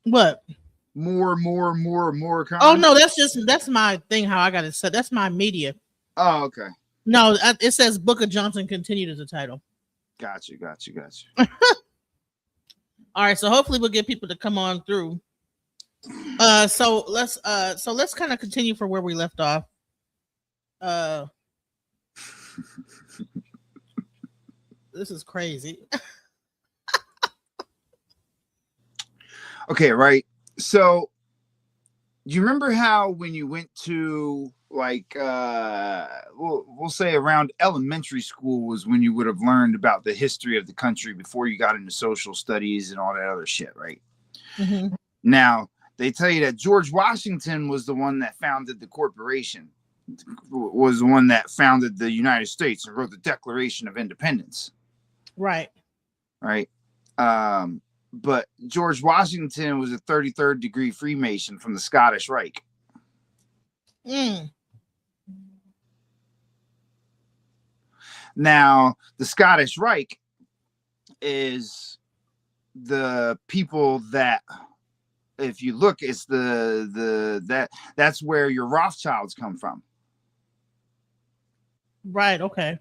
What? More Oh con. no, that's my thing. How I got it set. That's my media. Oh, okay. No, it says Booker Johnson continued as a title. Got you. All right, so hopefully we'll get people to come on through. So let's kind of continue from where we left off. Uh, this is crazy. Okay, right. So you remember how when you went to like we'll say around elementary school was when you would have learned about the history of the country before you got into social studies and all that other shit, right? Hmm. Now, they tell you that George Washington was the one that founded the corporation, was the one that founded the United States and wrote the Declaration of Independence, Right. right? But George Washington was a 33rd degree Freemason from the Scottish Rite. Mm. Now, the Scottish Rite is the people that, if you look, it's that's where your Rothschilds come from. Right. Okay.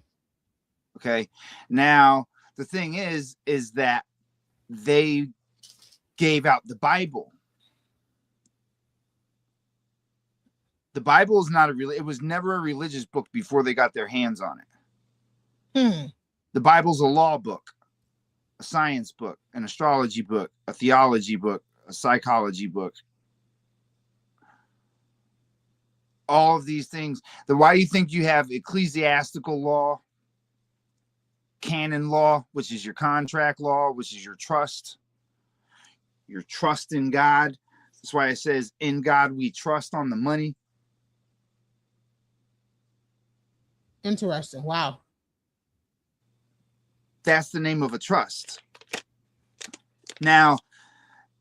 Okay. Now, the thing is that they gave out the Bible. The Bible is not it was never a religious book before they got their hands on it. Hmm. The Bible's a law book, a science book, an astrology book, a theology book, a psychology book. All of these things. Why do you think you have ecclesiastical law, canon law, which is your contract law, which is your trust in God? That's why it says, in God we trust on the money. Interesting. Wow. That's the name of a trust. Now,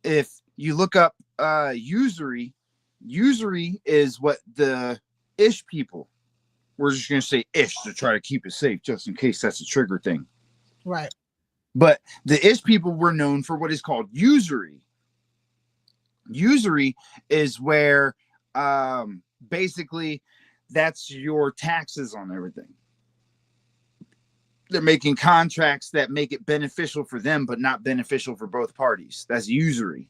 if you look up usury is what the Ish people, we're just going to say Ish to try to keep it safe, just in case that's a trigger thing. Right. But the Ish people were known for what is called usury. Usury is where basically that's your taxes on everything. They're making contracts that make it beneficial for them, but not beneficial for both parties. That's usury,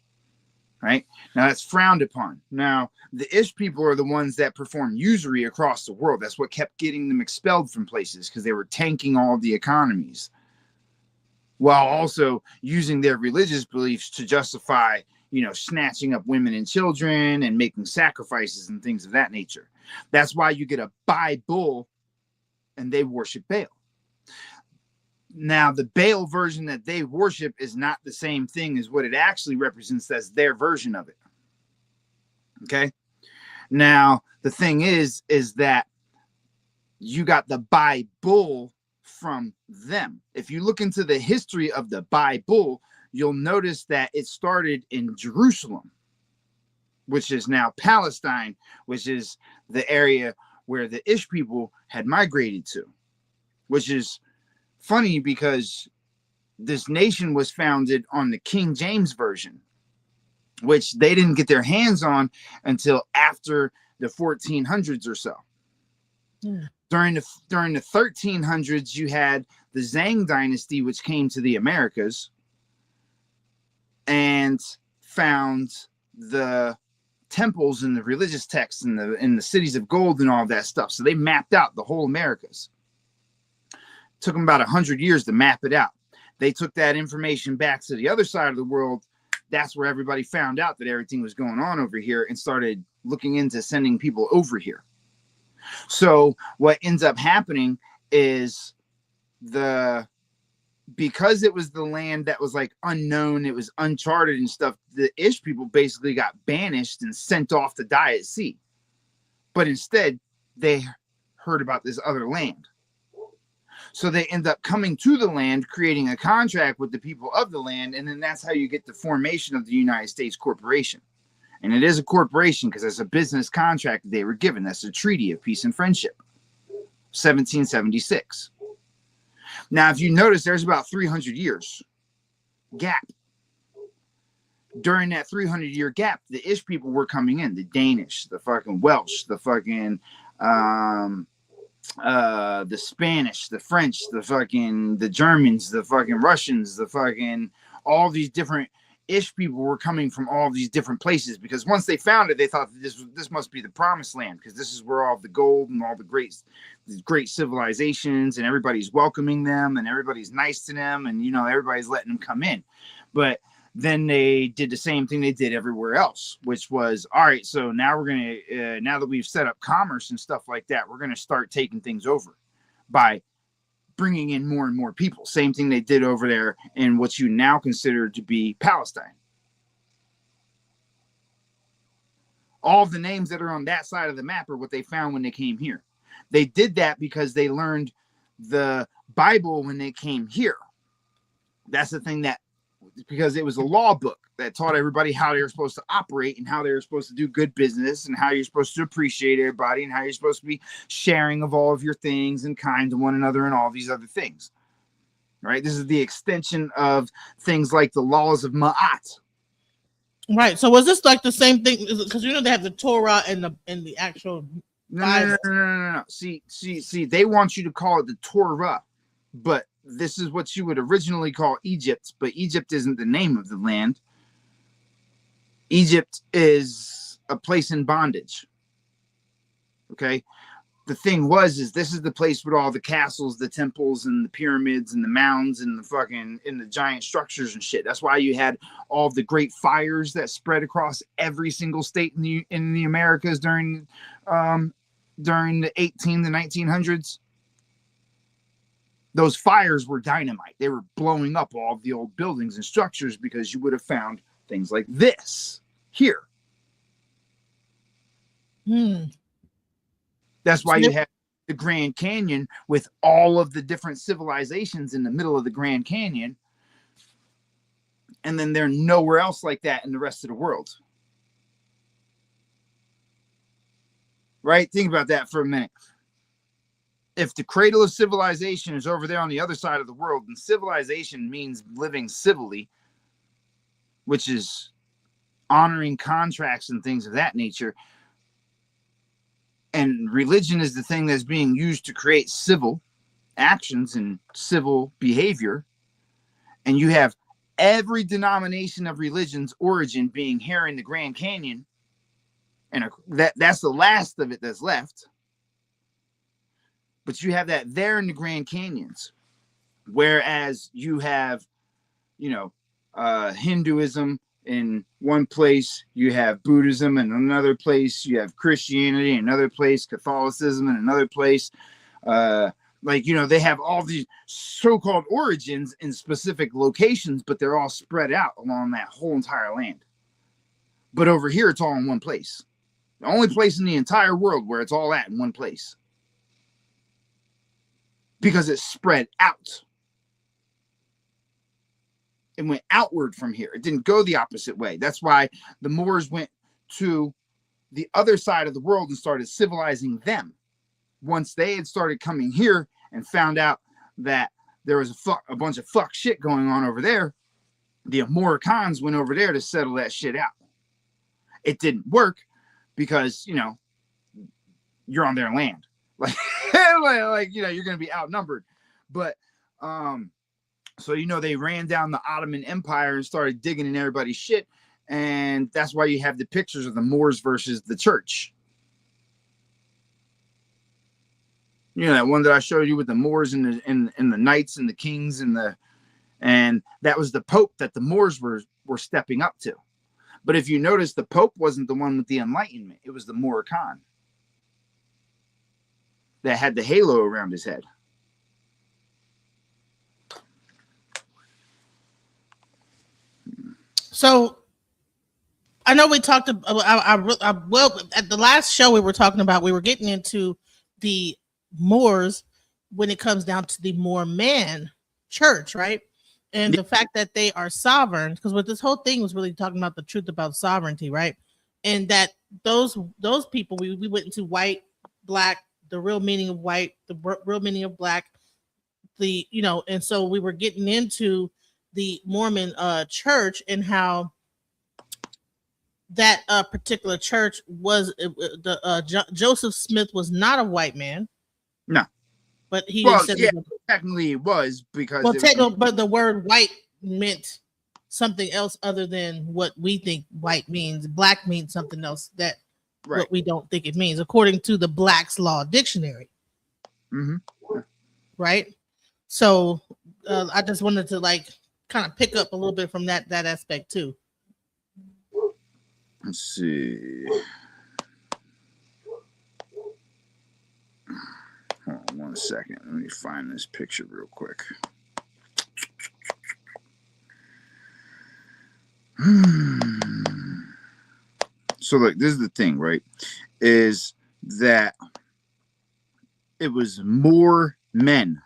right? Now that's frowned upon. Now, the Ish people are the ones that perform usury across the world. That's what kept getting them expelled from places, because they were tanking all of the economies, while also using their religious beliefs to justify, snatching up women and children and making sacrifices and things of that nature. That's why you get a buy bull and they worship Baal. Now, the Baal version that they worship is not the same thing as what it actually represents as their version of it. Okay? Now, the thing is that you got the Bible from them. If you look into the history of the Bible, you'll notice that it started in Jerusalem, which is now Palestine, which is the area where the Ish people had migrated to, which is funny because this nation was founded on the King James Version, which they didn't get their hands on until after the 1400s or so. Yeah. During the 1300s, you had the Zhang dynasty, which came to the Americas and found the temples and the religious texts and the cities of gold and all of that stuff. So they mapped out the whole Americas. Took them about 100 years to map it out. They took that information back to the other side of the world. That's where everybody found out that everything was going on over here and started looking into sending people over here. So what ends up happening is because it was the land that was like unknown, it was uncharted and stuff, the Ish people basically got banished and sent off to die at sea. But instead, they heard about this other land. So they end up coming to the land, creating a contract with the people of the land, and then that's how you get the formation of the United States Corporation. And it is a corporation because it's a business contract that they were given. That's the Treaty of Peace and Friendship, 1776. Now, if you notice, there's about 300 years gap. during that 300-year gap, the Ish people were coming in, the Danish, the fucking Welsh, the fucking the Spanish, the French, the Germans, the fucking Russians, the fucking all these different Ish people were coming from all these different places, because once they found it, they thought that this must be the promised land, because this is where all the gold and all the great civilizations, and everybody's welcoming them, and everybody's nice to them, and everybody's letting them come in. But then they did the same thing they did everywhere else, which was, all right, so now we're going to, now that we've set up commerce and stuff like that, we're going to start taking things over by bringing in more and more people. Same thing they did over there in what you now consider to be Palestine. All the names that are on that side of the map are what they found when they came here. They did that because they learned the Bible when they came here. That's the thing, that because it was a law book that taught everybody how they were supposed to operate and how they were supposed to do good business and how you're supposed to appreciate everybody and how you're supposed to be sharing of all of your things and kind to one another and all these other things. Right? This is the extension of things like the laws of Ma'at. Right. So was this like the same thing? Because they have the Torah and the actual Bible. No. See, they want you to call it the Torah, but this is what you would originally call Egypt, but Egypt isn't the name of the land. Egypt is a place in bondage. Okay. The thing is this is the place with all the castles, the temples, and the pyramids, and the mounds, and the giant structures and shit. That's why you had all the great fires that spread across every single state in the Americas during the 1900s. Those fires were dynamite. They were blowing up all of the old buildings and structures, because you would have found things like this here. That's why you have the Grand Canyon with all of the different civilizations in the middle of the Grand Canyon. And then they're nowhere else like that in the rest of the world. Right? Think about that for a minute. If the cradle of civilization is over there on the other side of the world, and civilization means living civilly, which is honoring contracts and things of that nature, and religion is the thing that's being used to create civil actions and civil behavior, and you have every denomination of religion's origin being here in the Grand Canyon, and that's the last of it that's left. But you have that there in the Grand Canyons, whereas you have, Hinduism in one place, you have Buddhism in another place, you have Christianity in another place, Catholicism in another place. They have all these so-called origins in specific locations, but they're all spread out along that whole entire land. But over here, it's all in one place. The only place in the entire world where it's all at in one place. Because it's spread out. It went outward from here. It didn't go the opposite way. That's why the Moors went to the other side of the world and started civilizing them. Once they had started coming here and found out that there was a bunch of fuck shit going on over there, the Amoricans went over there to settle that shit out. It didn't work because, you're on their land. You're going to be outnumbered. But, they ran down the Ottoman Empire and started digging in everybody's shit. And that's why you have the pictures of the Moors versus the church. That one that I showed you with the Moors and the knights and the kings and that was the Pope that the Moors were stepping up to. But if you notice, the Pope wasn't the one with the Enlightenment. It was the Moricon that had the halo around his head. So I know we talked about, well, at the last show we were talking about, we were getting into the Moors when it comes down to the Mormon church, right? And the fact that they are sovereign, because what this whole thing was really talking about, the truth about sovereignty, right? And that those people, we went into white, black, the real meaning of white, the real meaning of black, and so we were getting into the Mormon church and how that particular church was Joseph Smith was not a white man. No. But he Well, said yeah, technically it was because but the word white meant something else other than what we think white means. Black means something else that what we don't think it means, according to the Black's Law Dictionary. Mm-hmm. Right. So I just wanted to like kind of pick up a little bit from that aspect too. Let's see. Hold on 1 second. Let me find this picture real quick. So, like, this is the thing, right? Is that it was more men.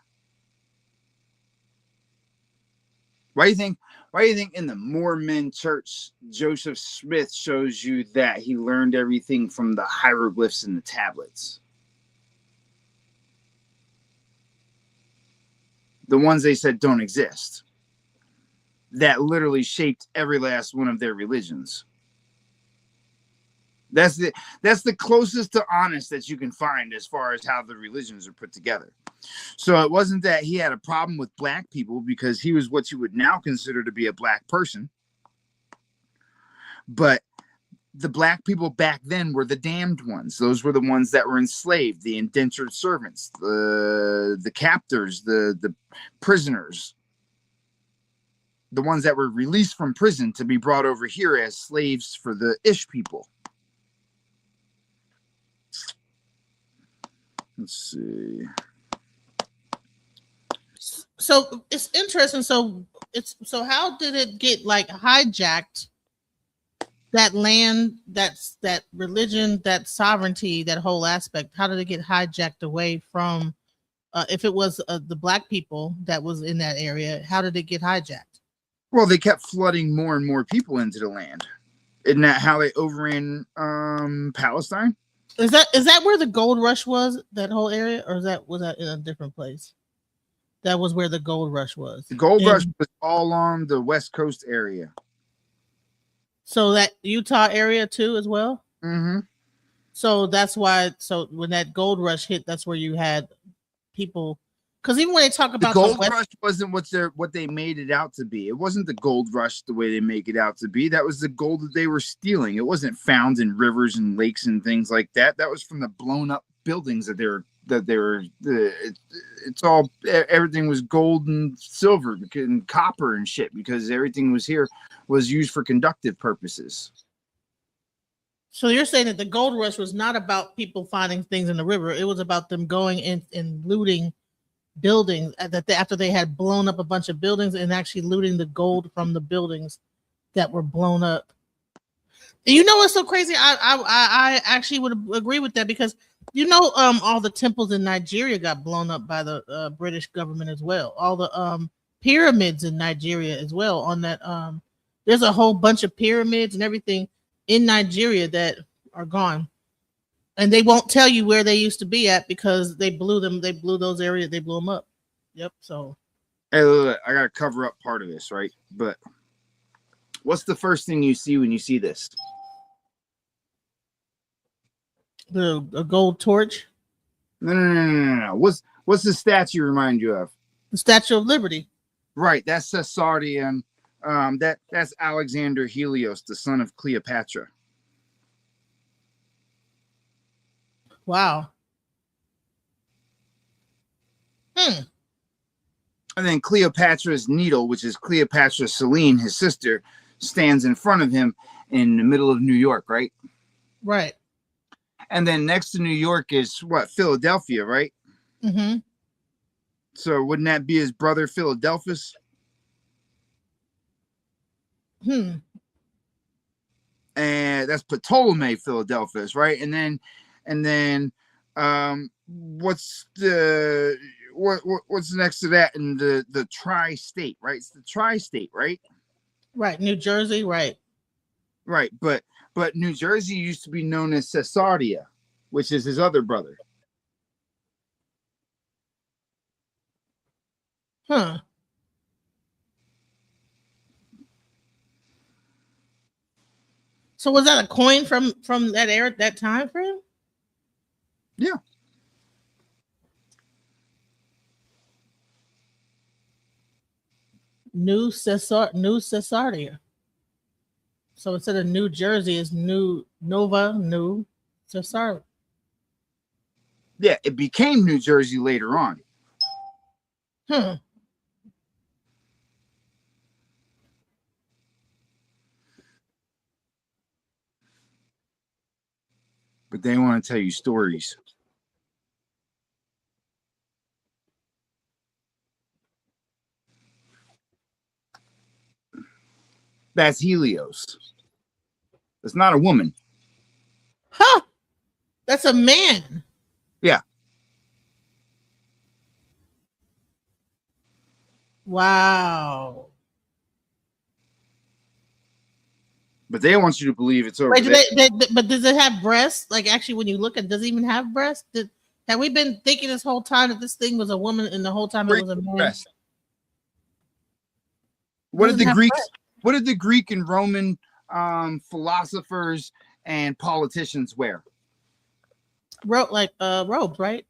Why do you think in the Mormon church, Joseph Smith shows you that he learned everything from the hieroglyphs and the tablets? The ones they said don't exist. That literally shaped every last one of their religions. That's the closest to honest that you can find as far as how the religions are put together. So it wasn't that he had a problem with black people because he was what you would now consider to be a black person. But the black people back then were the damned ones. Those were the ones that were enslaved, the indentured servants, the captors, the prisoners, the ones that were released from prison to be brought over here as slaves for the Ish people. Let's see. So it's interesting. So how did it get like hijacked? That land, that religion, that sovereignty, that whole aspect. How did it get hijacked away from? If it was the black people that was in that area, how did it get hijacked? Well, they kept flooding more and more people into the land. Isn't that how they overran Palestine? Is that where the gold rush was? That whole area, or was that in a different place? That was where the gold rush was. The gold rush was all along the West Coast area. So that Utah area too, as well. Mm-hmm. So that's why. So when that gold rush hit, that's where you had people. Because even when they talk about the gold rush, wasn't what they made it out to be. It wasn't the gold rush the way they make it out to be. That was the gold that they were stealing. It wasn't found in rivers and lakes and things like that. That was from the blown up buildings that they were. It's all, everything was gold and silver and copper and shit because everything was used for conductive purposes. So you're saying that the gold rush was not about people finding things in the river. It was about them going in and looting buildings after they had blown up a bunch of buildings and actually looting the gold from the buildings that were blown up. You know what's so crazy? I actually would agree with that because all the temples in Nigeria got blown up by the British government as well. All the pyramids in Nigeria as well. On that there's a whole bunch of pyramids and everything in Nigeria that are gone. And they won't tell you where they used to be at because they blew them. They blew those areas. They blew them up. Yep. So, hey, look, I gotta cover up part of this, right? But what's the first thing you see when you see this? A gold torch. No. What's the statue remind you of? The Statue of Liberty. Right. That's Caesarion. That's Alexander Helios, the son of Cleopatra. Wow. And then Cleopatra's needle, which is Cleopatra Selene, his sister, stands in front of him in the middle of New York, right? Right. And then next to New York is what? Philadelphia, right? Mm-hmm. So wouldn't that be his brother Philadelphus? And that's Ptolemy Philadelphus, right? And then what's next to that in the tri-state, right? It's the tri-state, right? Right. New Jersey, right. Right, but New Jersey used to be known as Caesarea, which is his other brother. Huh. So was that a coin from that era, that time frame? Yeah. New Caesarea. So instead of New Jersey, it's New Caesarea. Yeah, it became New Jersey later on. Hmm. But they want to tell you stories. That's Helios. It's not a woman. Huh. That's a man. Yeah. Wow. But they want you to believe it's over Wait, there. but does it have breasts? Like, actually, when you look at, does it even have breasts? Have we been thinking this whole time that this thing was a woman, and the whole time it was a man? Breast. What did Doesn't the have Greeks? breasts. What did the Greek and Roman philosophers and politicians wear? Robes, right?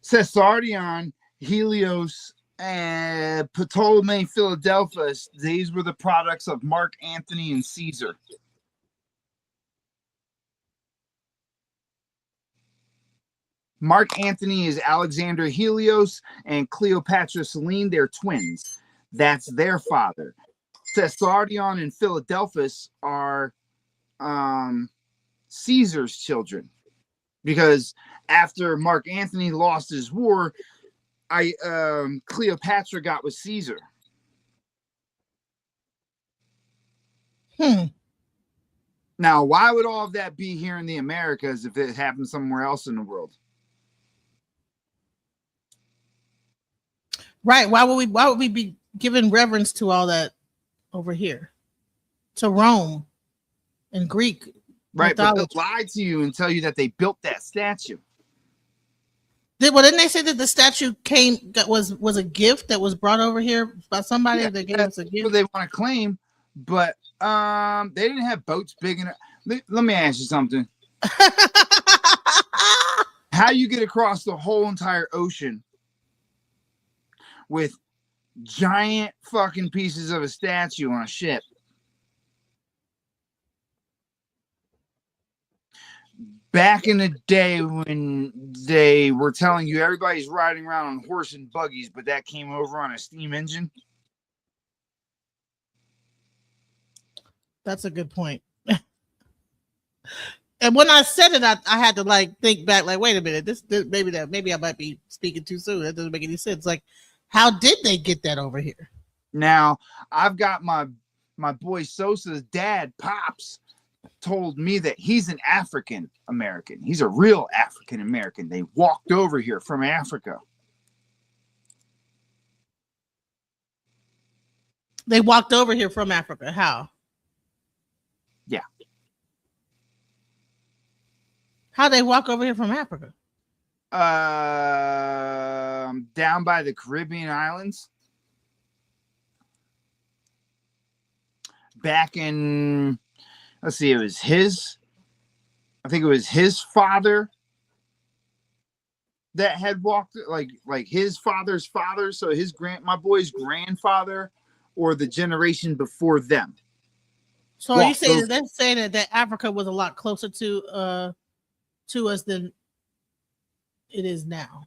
Caesarion, Helios, and Ptolemy Philadelphus. These were the products of Mark Antony and Caesar. Mark Antony is Alexander Helios, and Cleopatra Selene. They're twins. That's their father. Caesarion and Philadelphus are Caesar's children, because after Mark Antony lost his war, Cleopatra got with Caesar. Now, why would all of that be here in the Americas if it happened somewhere else in the world? Right. Why would we be giving reverence to all that over here? To Rome and Greek. Right, but mythology. they'll lie to you and tell you that they built that statue. Didn't they say that the statue was a gift that was brought over here by somebody that gave us a What gift? they want to claim, but they didn't have boats big enough. Let me ask you something. How you get across the whole entire ocean with giant fucking pieces of a statue on a ship? Back in the day when they were telling you everybody's riding around on horse and buggies, but that came over on a steam engine. That's a good point. And when I said it, I had to like think back, like, wait a minute, this maybe I might be speaking too soon. That doesn't make any sense. Like, how did they get that over here? Now, I've got my boy Sosa's dad, Pops, told me that he's an African American. He's a real African American. They walked over here from Africa. They walked over here from Africa. How? Yeah. How they walk over here from Africa? Down by the Caribbean islands. Back in, let's see, I think it was his father that had walked, like his father's father, so my boy's grandfather, or the generation before them. So are you saying that they're saying that Africa was a lot closer to us than it is now?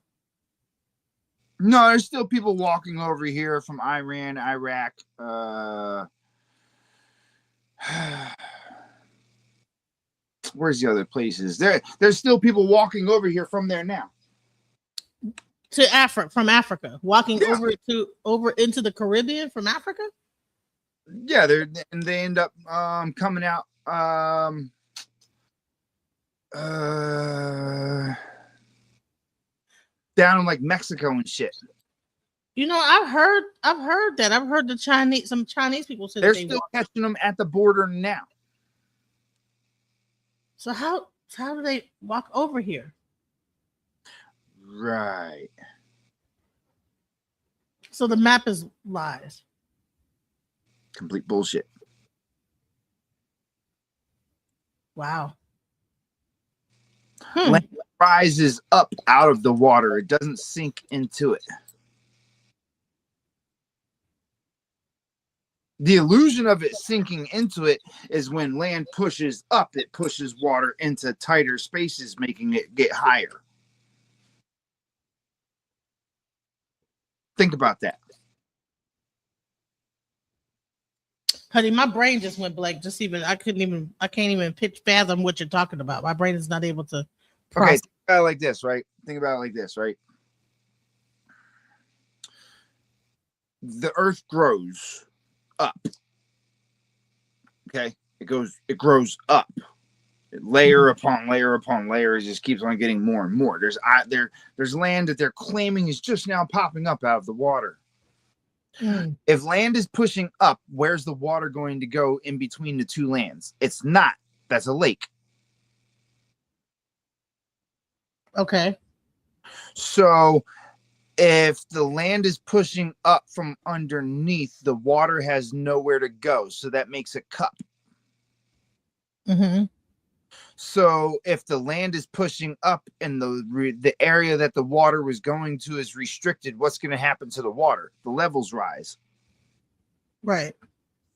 No, there's still people walking over here from Iran, Iraq. Where's the other places? There's still people walking over here from there now. To Africa, from Africa, walking over into the Caribbean from Africa. Yeah, they end up coming out down in like Mexico and shit. You know, I've heard that. I've heard some Chinese people say they're that still catching them at the border now. So how do they walk over here? Right. So the map is lies. Complete bullshit. Wow. Land rises up out of the water. It doesn't sink into it. The illusion of it sinking into it is when land pushes up, it pushes water into tighter spaces, making it get higher. Think about that. Honey, my brain just went blank. I can't even fathom what you're talking about. My brain is not able to process. Okay, think about it like this, right? Think about it like this, right? The earth grows up. Okay, it grows up. Layer upon layer upon layer, it just keeps on getting more and more. There's land that they're claiming is just now popping up out of the water. If land is pushing up, where's the water going to go in between the two lands? It's not. That's a lake. Okay. So if the land is pushing up from underneath, the water has nowhere to go. So that makes a cup. Mm-hmm. So if the land is pushing up and the area that the water was going to is restricted, what's going to happen to the water? The levels rise. Right.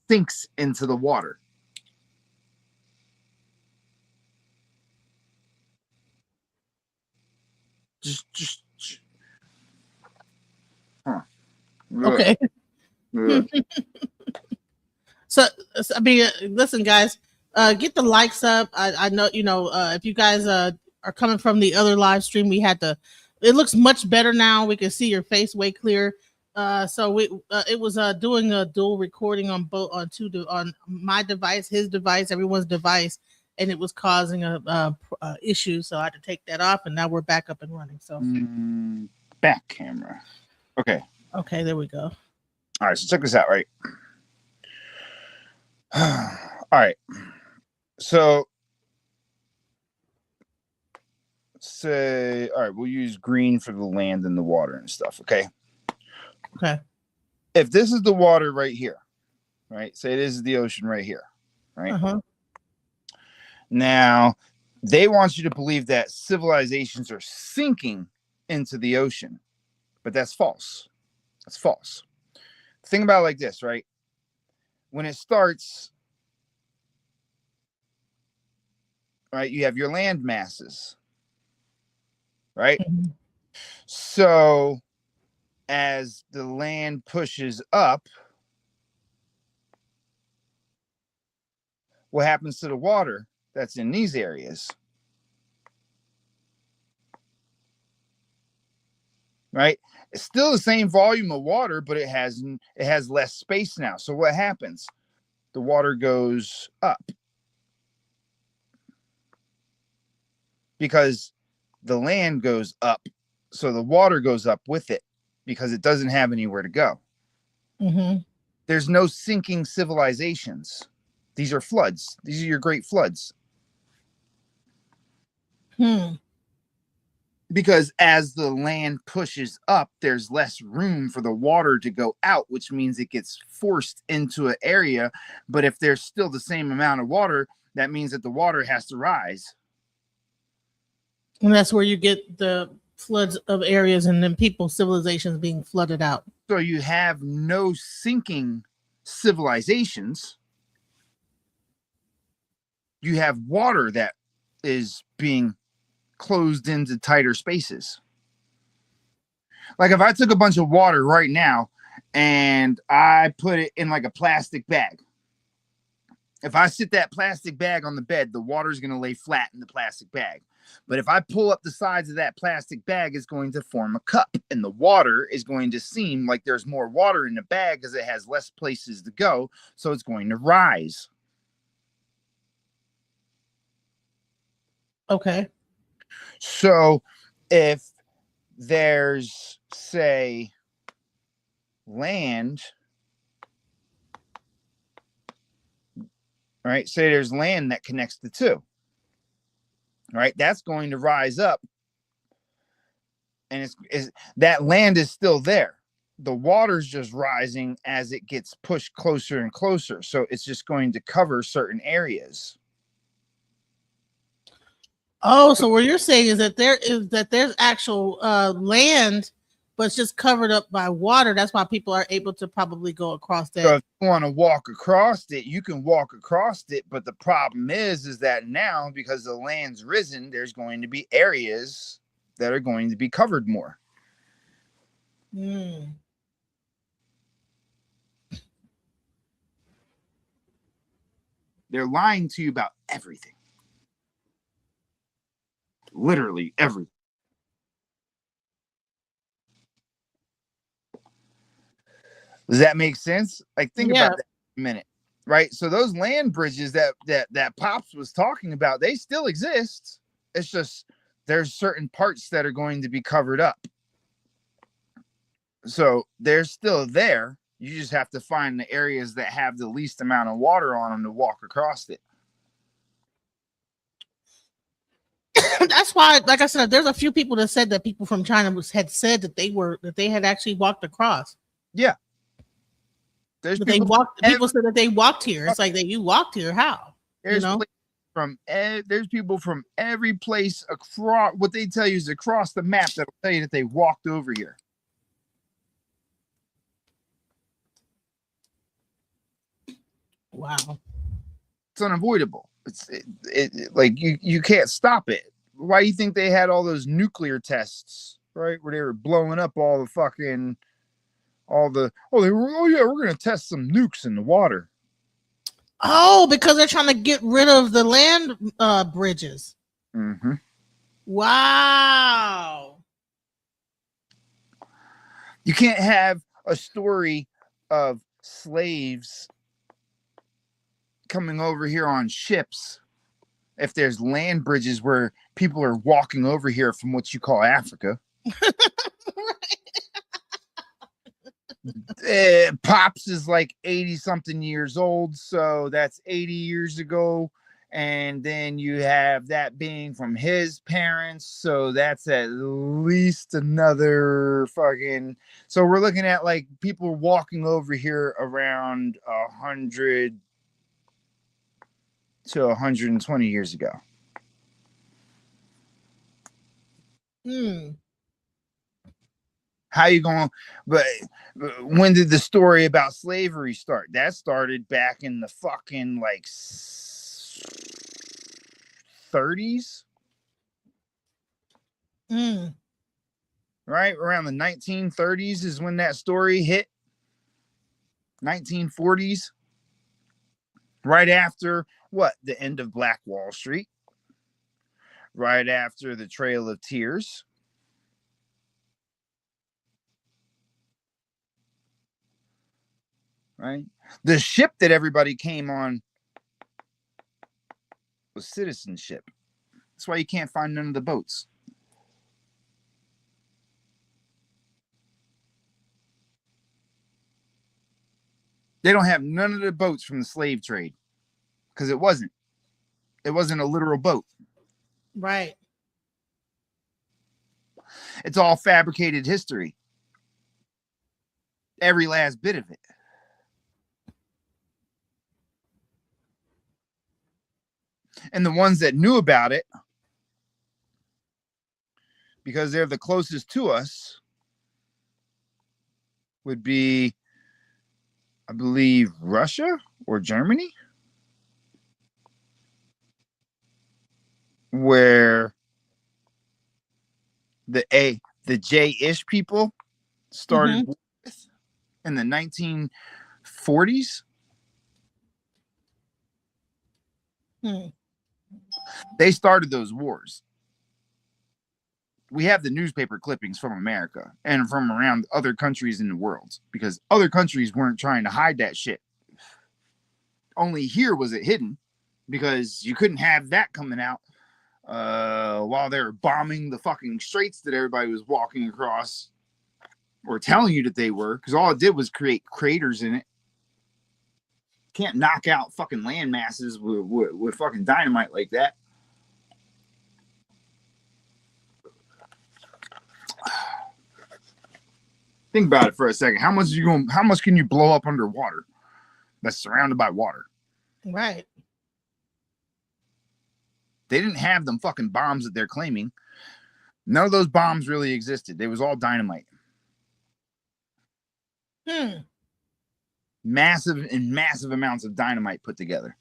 Sinks into the water. Just huh. Okay. So I mean, listen, guys, get the likes up. I know, if you guys are coming from the other live stream, it looks much better now. We can see your face way clear. So it was doing a dual recording on my device, his device, everyone's device, and it was causing a issue. So I had to take that off, and now we're back up and running. So back camera. Okay, there we go. All right, so check this out, right? All right, so all right, we'll use green for the land and the water and stuff. Okay. If this is the water right here, right? Say this is the ocean right here, right? Now they want you to believe that civilizations are sinking into the ocean, but that's false. That's false. Think about it like this, right? When it starts, right, you have your land masses, right? So as the land pushes up, what happens to the water that's in these areas? Right? It's still the same volume of water, but it has less space now. So what happens? The water goes up because the land goes up. So the water goes up with it because it doesn't have anywhere to go. There's no sinking civilizations. These are floods. These are your great floods. Because as the land pushes up, there's less room for the water to go out, which means it gets forced into an area. But if there's still the same amount of water, that means that the water has to rise. And that's where you get the floods of areas and then civilizations being flooded out. So you have no sinking civilizations. You have water that is being closed into tighter spaces. Like if I took a bunch of water right now and I put it in like a plastic bag, if I sit that plastic bag on the bed, the water is going to lay flat in the plastic bag. But if I pull up the sides of that plastic bag, it's going to form a cup, and the water is going to seem like there's more water in the bag because it has less places to go, so it's going to rise. Okay. So if there's, say, land, right? Say there's land that connects the two, right? That's going to rise up, and that land is still there. the water's just rising as it gets pushed closer and closer. So it's just going to cover certain areas. Oh, so what you're saying is that there's actual land, but it's just covered up by water. That's why people are able to probably go across that. So if you want to walk across it, you can walk across it. But the problem is that now, because the land's risen, there's going to be areas that are going to be covered more. Mm. They're lying to you about everything. Literally everything. Does that make sense? Like, think about that for a minute, right? So those land bridges that Pops was talking about, they still exist. It's just there's certain parts that are going to be covered up. So they're still there. You just have to find the areas that have the least amount of water on them to walk across it. That's why, like I said, there's a few people that said that people from China had said that they had actually walked across. Yeah. There's people said that they walked here. It's like that you walked here. How? There's there's people from every place across. What they tell you is across the map that'll tell you that they walked over here. Wow. It's unavoidable. It's like you can't stop it. Why do you think they had all those nuclear tests, right? Where they were blowing up all the fucking we're gonna test some nukes in the water. Oh, because they're trying to get rid of the land bridges. Mm-hmm. Wow. You can't have a story of slaves coming over here on ships if there's land bridges where people are walking over here from what you call Africa. Pops is like 80 something years old, so that's 80 years ago. And then you have that being from his parents, so that's at least another fucking. So we're looking at like people walking over here around 100 to 120 years ago. How you going? But when did the story about slavery start? That started back in the fucking like 30s. Right around the 1930s is when that story hit. 1940s. Right after what? The end of Black Wall Street. Right after the Trail of Tears. Right? The ship that everybody came on was citizenship. That's why you can't find none of the boats. They don't have none of the boats from the slave trade because it wasn't a literal boat. Right. It's all fabricated history. Every last bit of it. And the ones that knew about it, because they're the closest to us, would be, I believe, Russia or Germany, where the J-ish people started with in the 1940s. They started those wars. We have the newspaper clippings from America and from around other countries in the world because other countries weren't trying to hide that shit. Only here was it hidden because you couldn't have that coming out while they were bombing the fucking straits that everybody was walking across or telling you that they were, because all it did was create craters in it. Can't knock out fucking land masses with fucking dynamite like that. Think about it for a second. How much can you blow up underwater that's surrounded by water? Right. They didn't have them fucking bombs that they're claiming. None of those bombs really existed. They was all dynamite. Massive amounts of dynamite put together.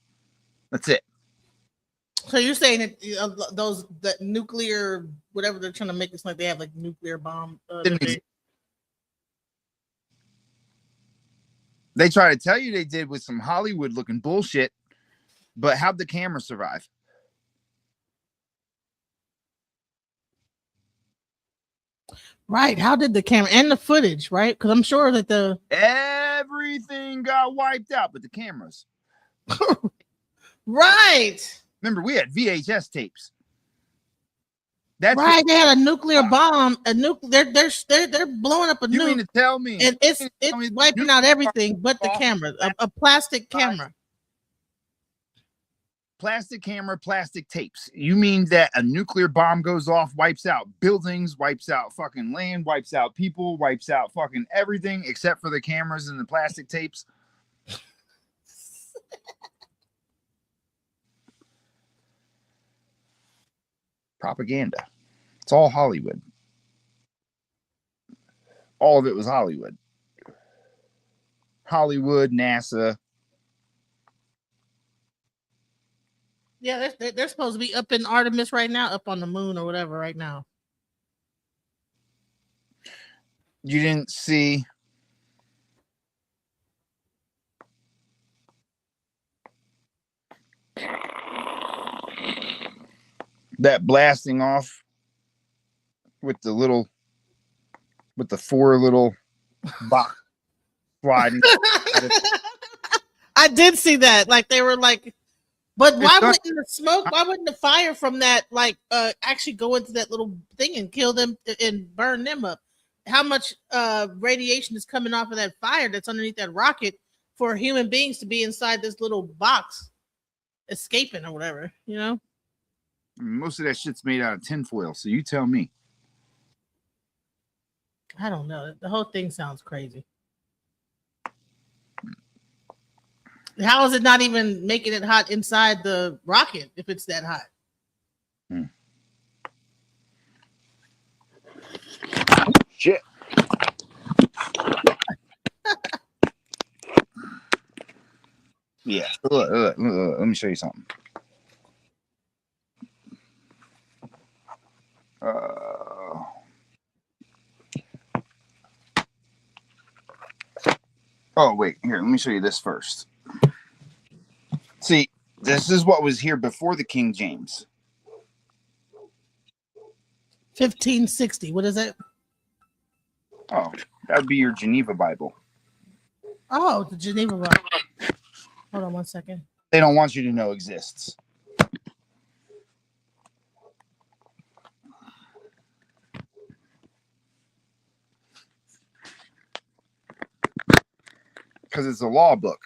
That's it. So you're saying that that nuclear, whatever they're trying to make, it's like they have like nuclear bomb. They try to tell you they did with some Hollywood looking bullshit, but how'd the camera survive? Right. How did the camera and the footage, right? Because I'm sure that everything got wiped out, but the cameras. Right. Remember, we had VHS tapes. That's right. They had a nuclear bomb. They're blowing up a nuke. You mean to tell me? And it's wiping out everything but the camera, a plastic camera. Plastic camera, plastic tapes. You mean that a nuclear bomb goes off, wipes out buildings, wipes out fucking land, wipes out people, wipes out fucking everything except for the cameras and the plastic tapes? Propaganda. It's all Hollywood. All of it was Hollywood. Hollywood, NASA. Yeah, they're supposed to be up in Artemis right now, up on the moon or whatever right now. You didn't see that blasting off with the 4 little box sliding? I did see that. Like they were like, but why wouldn't the smoke? Why wouldn't the fire from that actually go into that little thing and kill them and burn them up? How much radiation is coming off of that fire that's underneath that rocket for human beings to be inside this little box, escaping or whatever? You know. Most of that shit's made out of tinfoil, so you tell me. I don't know. The whole thing sounds crazy. How is it not even making it hot inside the rocket if it's that hot? Shit. Yeah. Look, let me show you something. Oh, wait. Here, let me show you this first. See, this is what was here before the King James. 1560. What is it? Oh, that would be your Geneva Bible. Oh, the Geneva Bible. Hold on one second. They don't want you to know exists. Because it's a law book.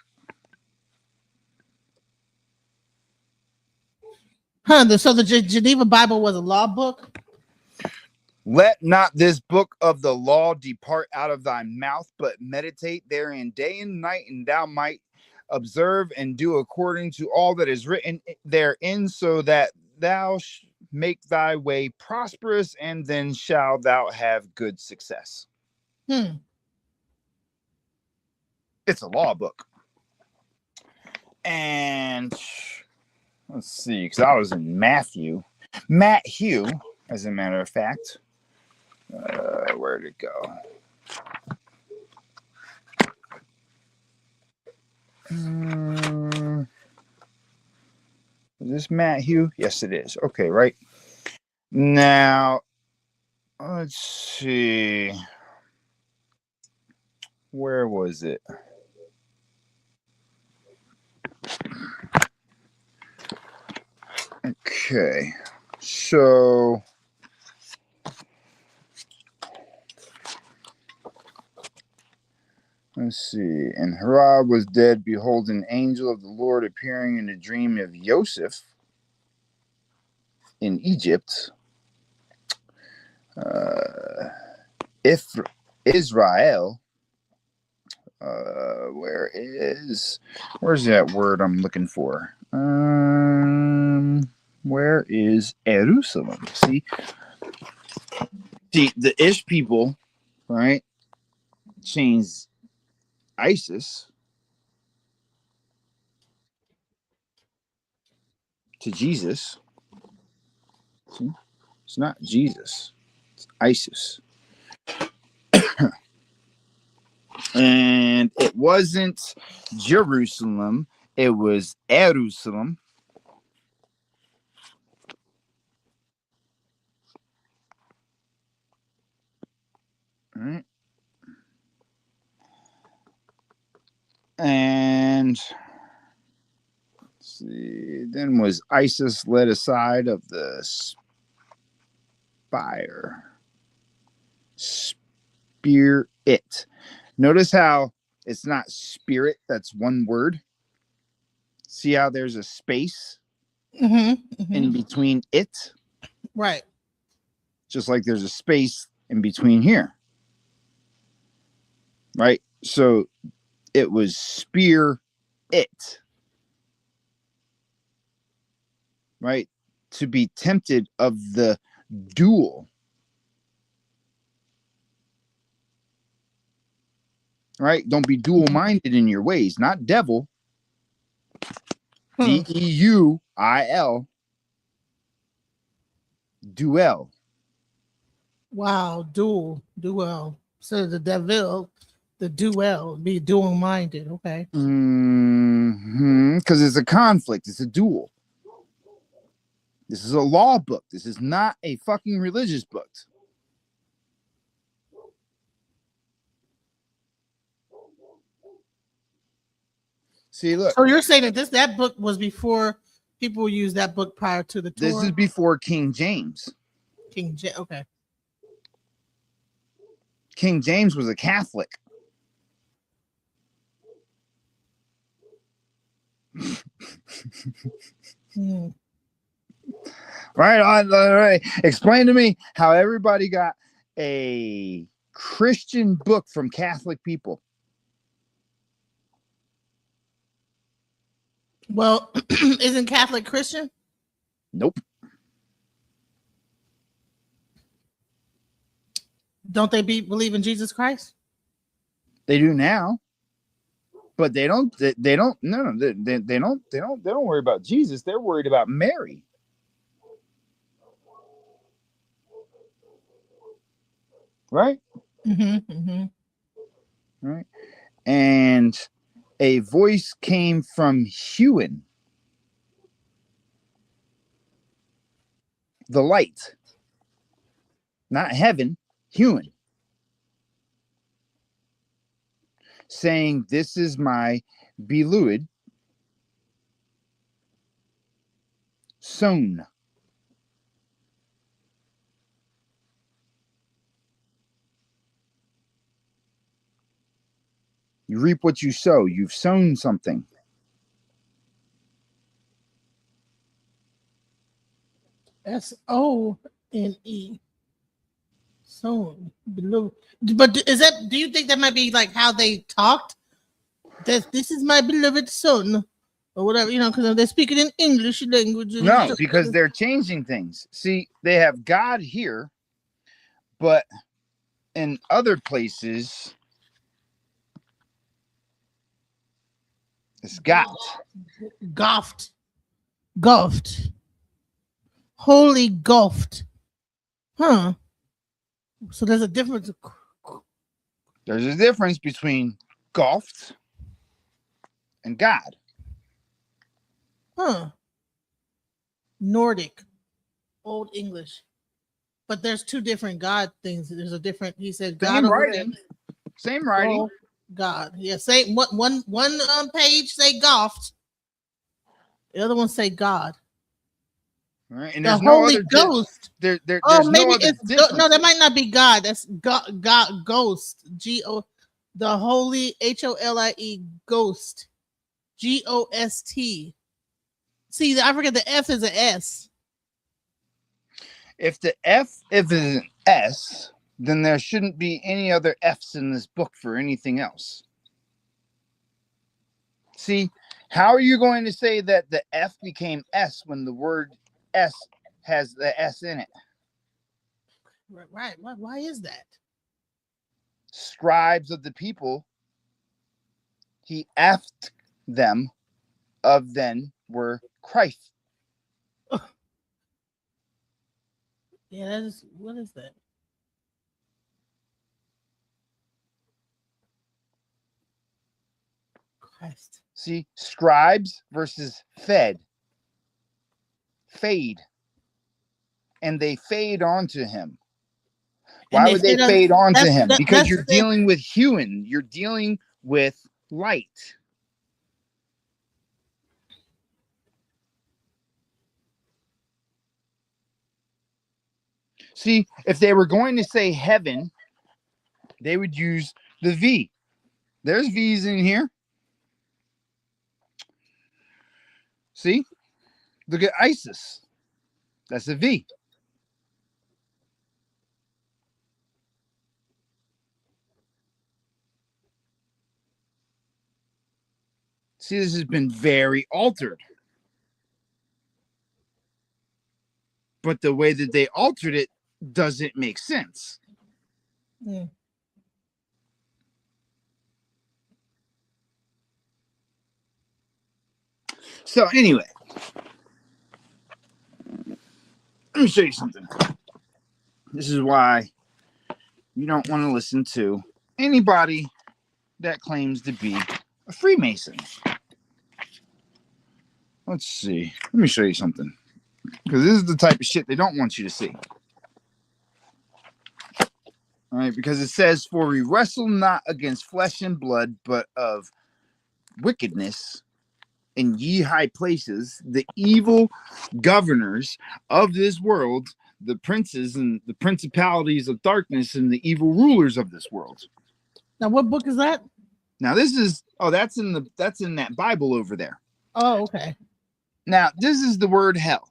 So the Geneva Bible was a law book? Let not this book of the law depart out of thy mouth, but meditate therein day and night, and thou might observe and do according to all that is written therein, so that thou make thy way prosperous, and then shalt thou have good success. It's a law book. And let's see, because I was in Matthew, as a matter of fact. Where'd it go? Is this Matthew? Yes, it is. Okay, right. Now, let's see. Where was it? Okay, so let's see. And Herod was dead. Behold, an angel of the Lord appearing in a dream of Joseph in Egypt, Israel. Where's that word I'm looking for? Where is Jerusalem? See, the Ish people, right, changed ISIS to Jesus. See, it's not Jesus, it's ISIS. And it wasn't Jerusalem, it was Jerusalem. All right. And let's see, then was ISIS led aside of the spire. Spirit. Notice how it's not spirit, that's one word. See how there's a space in between it? Right. Just like there's a space in between here. Right? So it was spear it. Right? To be tempted of the dual. Right? Don't be dual-minded in your ways, not devil. Deuil. Duel. Wow, duel. So the devil, the duel, be dual minded. Okay. Because it's a conflict. It's a duel. This is a law book. This is not a fucking religious book. See, look. So you're saying that that book was before people used that book prior to the Torah? This is before King James. Okay. King James was a Catholic. Right on. Right. Explain to me how everybody got a Christian book from Catholic people. Well, isn't Catholic Christian? Nope. Don't they believe in Jesus Christ? They do now, but they don't. They don't. No, they don't. They don't worry about Jesus. They're worried about Mary. Right. Right. And a voice came from Hewen, the light, not heaven, Hewen, saying, "This is my beloved son." You reap what you sow. You've sown something. SONE. Sown. Below. But is that? Do you think that might be like how they talked? That this is my beloved son, or whatever, because they're speaking in English language. No, because they're changing things. See, they have God here, but in other places, it's got. Golfed. Holy golfed. Huh. So there's a difference. There's a difference between golfed and God. Huh. Nordic. Old English. But there's two different God things. There's a different, he said God. Same writing. Same writing. Oh, God. Yeah, say one page say golfed. The other one say God. Right, and the there's Holy no other Ghost. there's maybe no other it's no, that might not be God. That's God Ghost. The Holy HOLIE Ghost. GOST. See, I forget the F is an S. If it's an S, then there shouldn't be any other F's in this book for anything else. See, how are you going to say that the F became S when the word S has the S in it? Right. Why is that? Scribes of the people, he effed them of then were Christ. Yeah, that is, what is that? Christ. See, scribes versus fade. And they fade onto him. Why would they fade onto him? Because you're dealing with human. You're dealing with light. See, if they were going to say heaven, they would use the V. There's V's in here. See? Look at ISIS. That's a V. See, this has been very altered. But the way that they altered it doesn't make sense. Mm. So anyway, let me show you something. This is why you don't want to listen to anybody that claims to be a Freemason. Let's see. Let me show you something. Because this is the type of shit they don't want you to see. All right, because it says, for we wrestle not against flesh and blood, but of wickedness in ye high places, the evil governors of this world, the princes and the principalities of darkness and the evil rulers of this world. Now, what book is that? Now, this is, that's in that Bible over there. Oh, okay. Now, this is the word hell.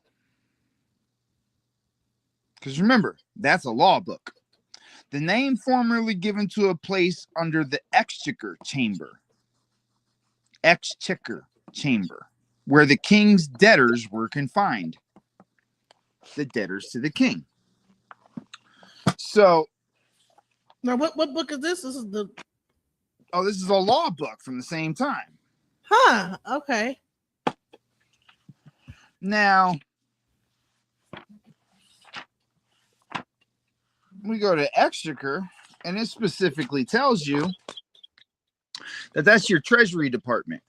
Because remember, that's a law book. The name formerly given to a place under the exchequer chamber, where the king's debtors were confined. The debtors to the king. So, now what book is this? This is the. Oh, this is a law book from the same time. Huh. Okay. Now, we go to exchequer, and it specifically tells you that that's your treasury department.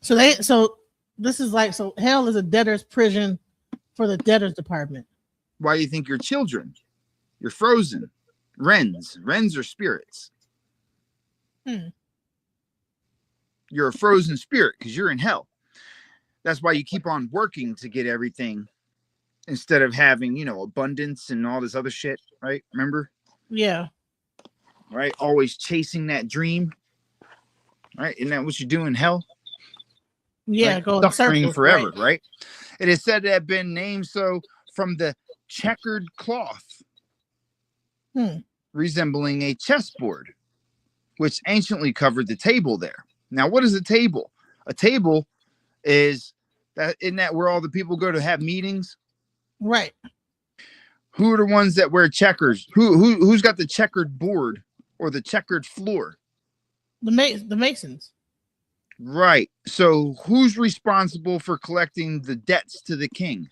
So this is like, so hell is a debtor's prison for the debtor's department. Why do you think you're children? You're frozen. Wrens are spirits. You're a frozen spirit because you're in hell. That's why you keep on working to get everything instead of having, abundance and all this other shit, right? Remember? Yeah. Right? Always chasing that dream. Right? Isn't that what you do in hell? Yeah, right? Go in circles forever, right? It is said to have been named so from the checkered cloth, resembling a chessboard, which anciently covered the table there. Now, what is a table? A table is that, isn't that where all the people go to have meetings? Right. Who are the ones that wear checkers? Who's got the checkered board or the checkered floor? The Masons. Right. So who's responsible for collecting the debts to the king?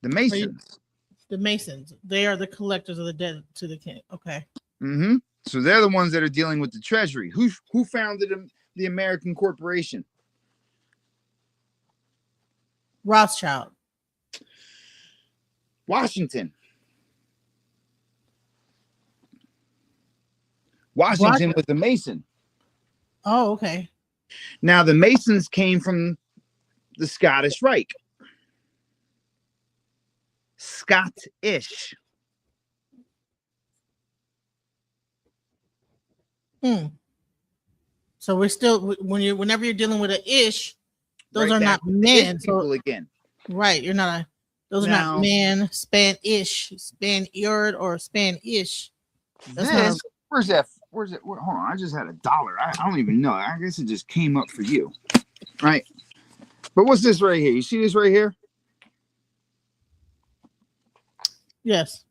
The Masons. The Masons. They are the collectors of the debt to the king. Okay. Mm-hmm. So they're the ones that are dealing with the treasury. Who founded the American corporation? Rothschild. Washington was a Mason. Oh, okay. Now the Masons came from the Scottish Rite. Scottish. So we're still, whenever you're dealing with an ish, Those right are back not to the men. ish people So again. right, you're not a. Those are Now- not man, Spanish, Spaniard, or Spanish. That's not. This where's that? Where's it? Hold on, I just had $1. I don't even know. I guess it just came up for you, right? But what's this right here? You see this right here? Yes.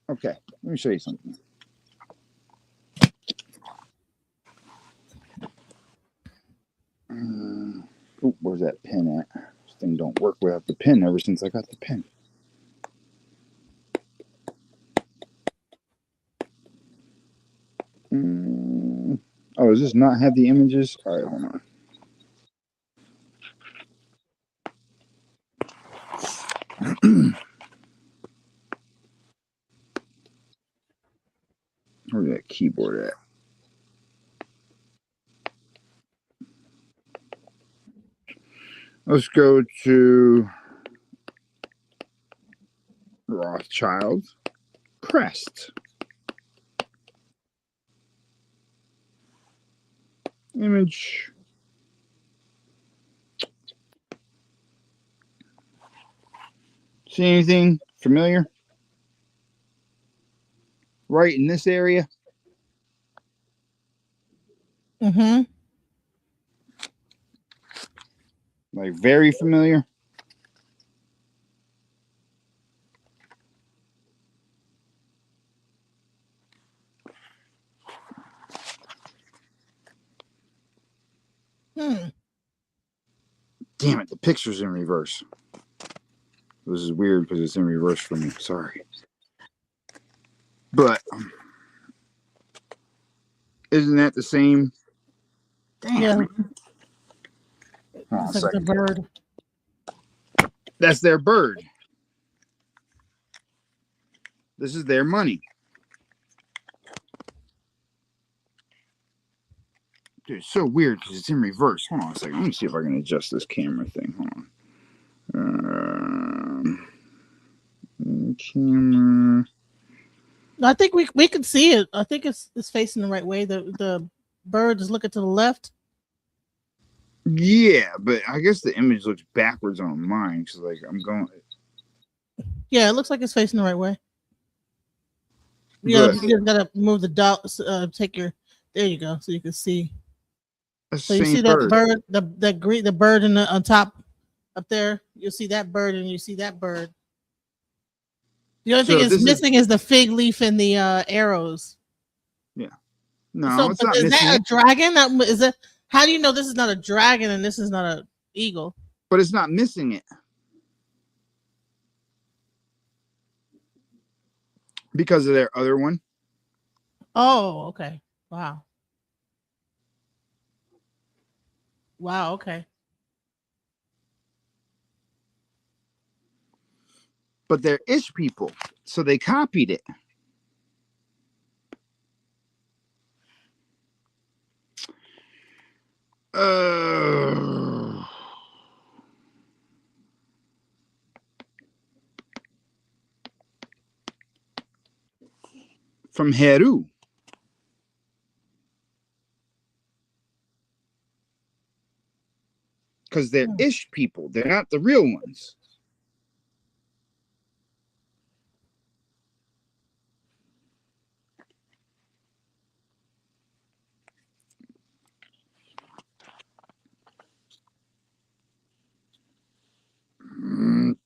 Okay, let me show you something. Where's that pen at? This thing don't work without the pen ever since I got the pen. Oh, does this not have the images? All right, hold on. Where's that keyboard at? Let's go to Rothschild crest. Image. See anything familiar? Right in this area? Mm-hmm. Like very familiar? Damn it, the picture's in reverse. This is weird because it's in reverse for me. Sorry. But isn't that the same? Damn. Yeah. Hold on a It's like the second. bird. That's their bird. This is their money. Dude, it's so weird because it's in reverse. Hold on a second. Let me see if I can adjust this camera thing. Hold on. Camera. I think we can see it. I think it's facing the right way. The bird is looking to the left. Yeah, but I guess the image looks backwards on mine because, like, I'm going. Yeah, it looks like it's facing the right way. You just gotta move the dot. Take your. There you go, so you can see. So you see that bird, the bird in the on top up there. You'll see that bird, and you see that bird. The only thing is missing is the fig leaf and the arrows. Yeah. No, so, it's but not is missing. that a dragon? That is it. How do you know this is not a dragon and this is not an eagle? But it's not missing it. Because of their other one. Oh, okay. Wow. Wow, okay. But they're Ish people, so they copied it. From Heru. Because they're Ish people. They're not the real ones.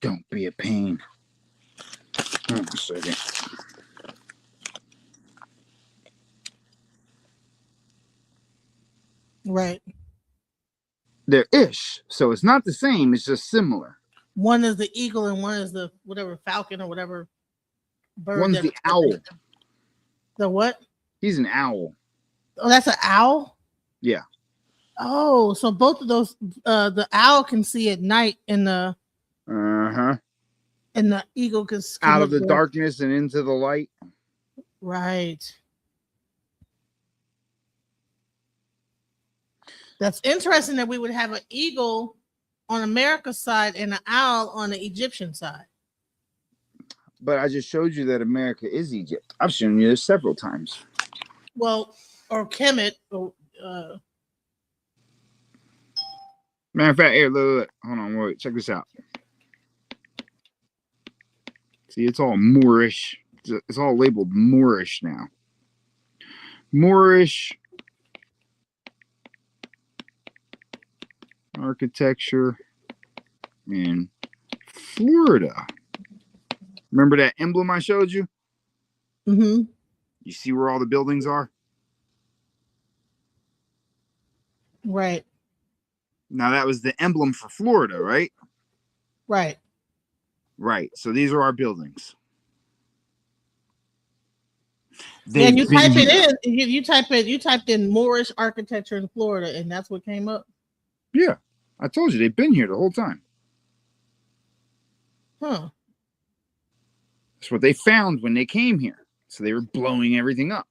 Don't be a pain. Hold on a second. Right. They're Ish, so it's not the same. It's just similar. One is the eagle and one is the whatever falcon or whatever bird. One's the owl. The what? He's an owl. Oh, that's an owl? Yeah. Oh, so both of those, the owl can see at night and the and the eagle can out of the darkness and into the light. Right. That's interesting that we would have an eagle on America's side and an owl on the Egyptian side. But I just showed you that America is Egypt. I've shown you this several times. Well, or Kemet, Matter of fact, here, look. Hold on, wait, check this out. See, it's all Moorish. It's all labeled Moorish now. Moorish architecture in Florida. Remember that emblem I showed you? Mm-hmm. You see where all the buildings are? Right. Now that was the emblem for Florida, right? Right. Right. So these are our buildings. Yeah, you They've been type here. it in. You typed in Moorish architecture in Florida, and that's what came up. Yeah, I told you they've been here the whole time. Huh. That's what they found when they came here. So they were blowing everything up.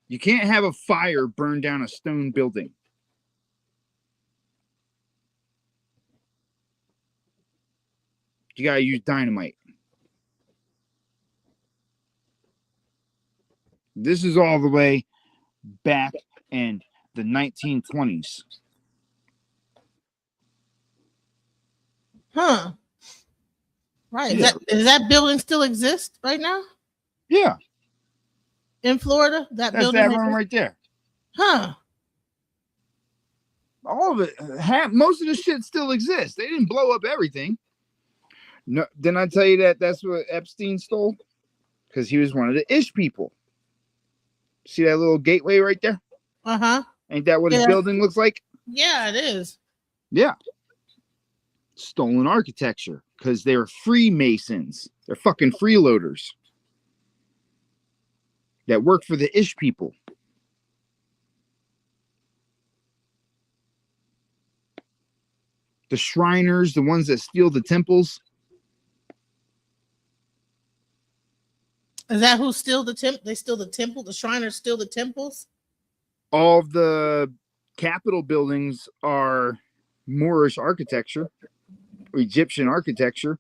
You can't have a fire burn down a stone building. You gotta use dynamite. This is all the way back in the 1920s. Huh. Right. Yeah. Does that building still exist right now Yeah, in Florida? That that's building that exists? room right there. Huh. All of it, most of the shit still exists. They didn't blow up everything. No, didn't I tell you that that's what Epstein stole? Because he was one of the Ish people. See that little gateway right there? Uh-huh. Ain't that what his Yeah. building looks like? Yeah, it is. Yeah. Stolen architecture because they're Freemasons. They're fucking freeloaders that work for the Ish people. The Shriners, the ones that steal the temples. Is that who steal the temple? They steal the temple? The Shriners steal the temples? All of the Capitol buildings are Moorish architecture, Egyptian architecture.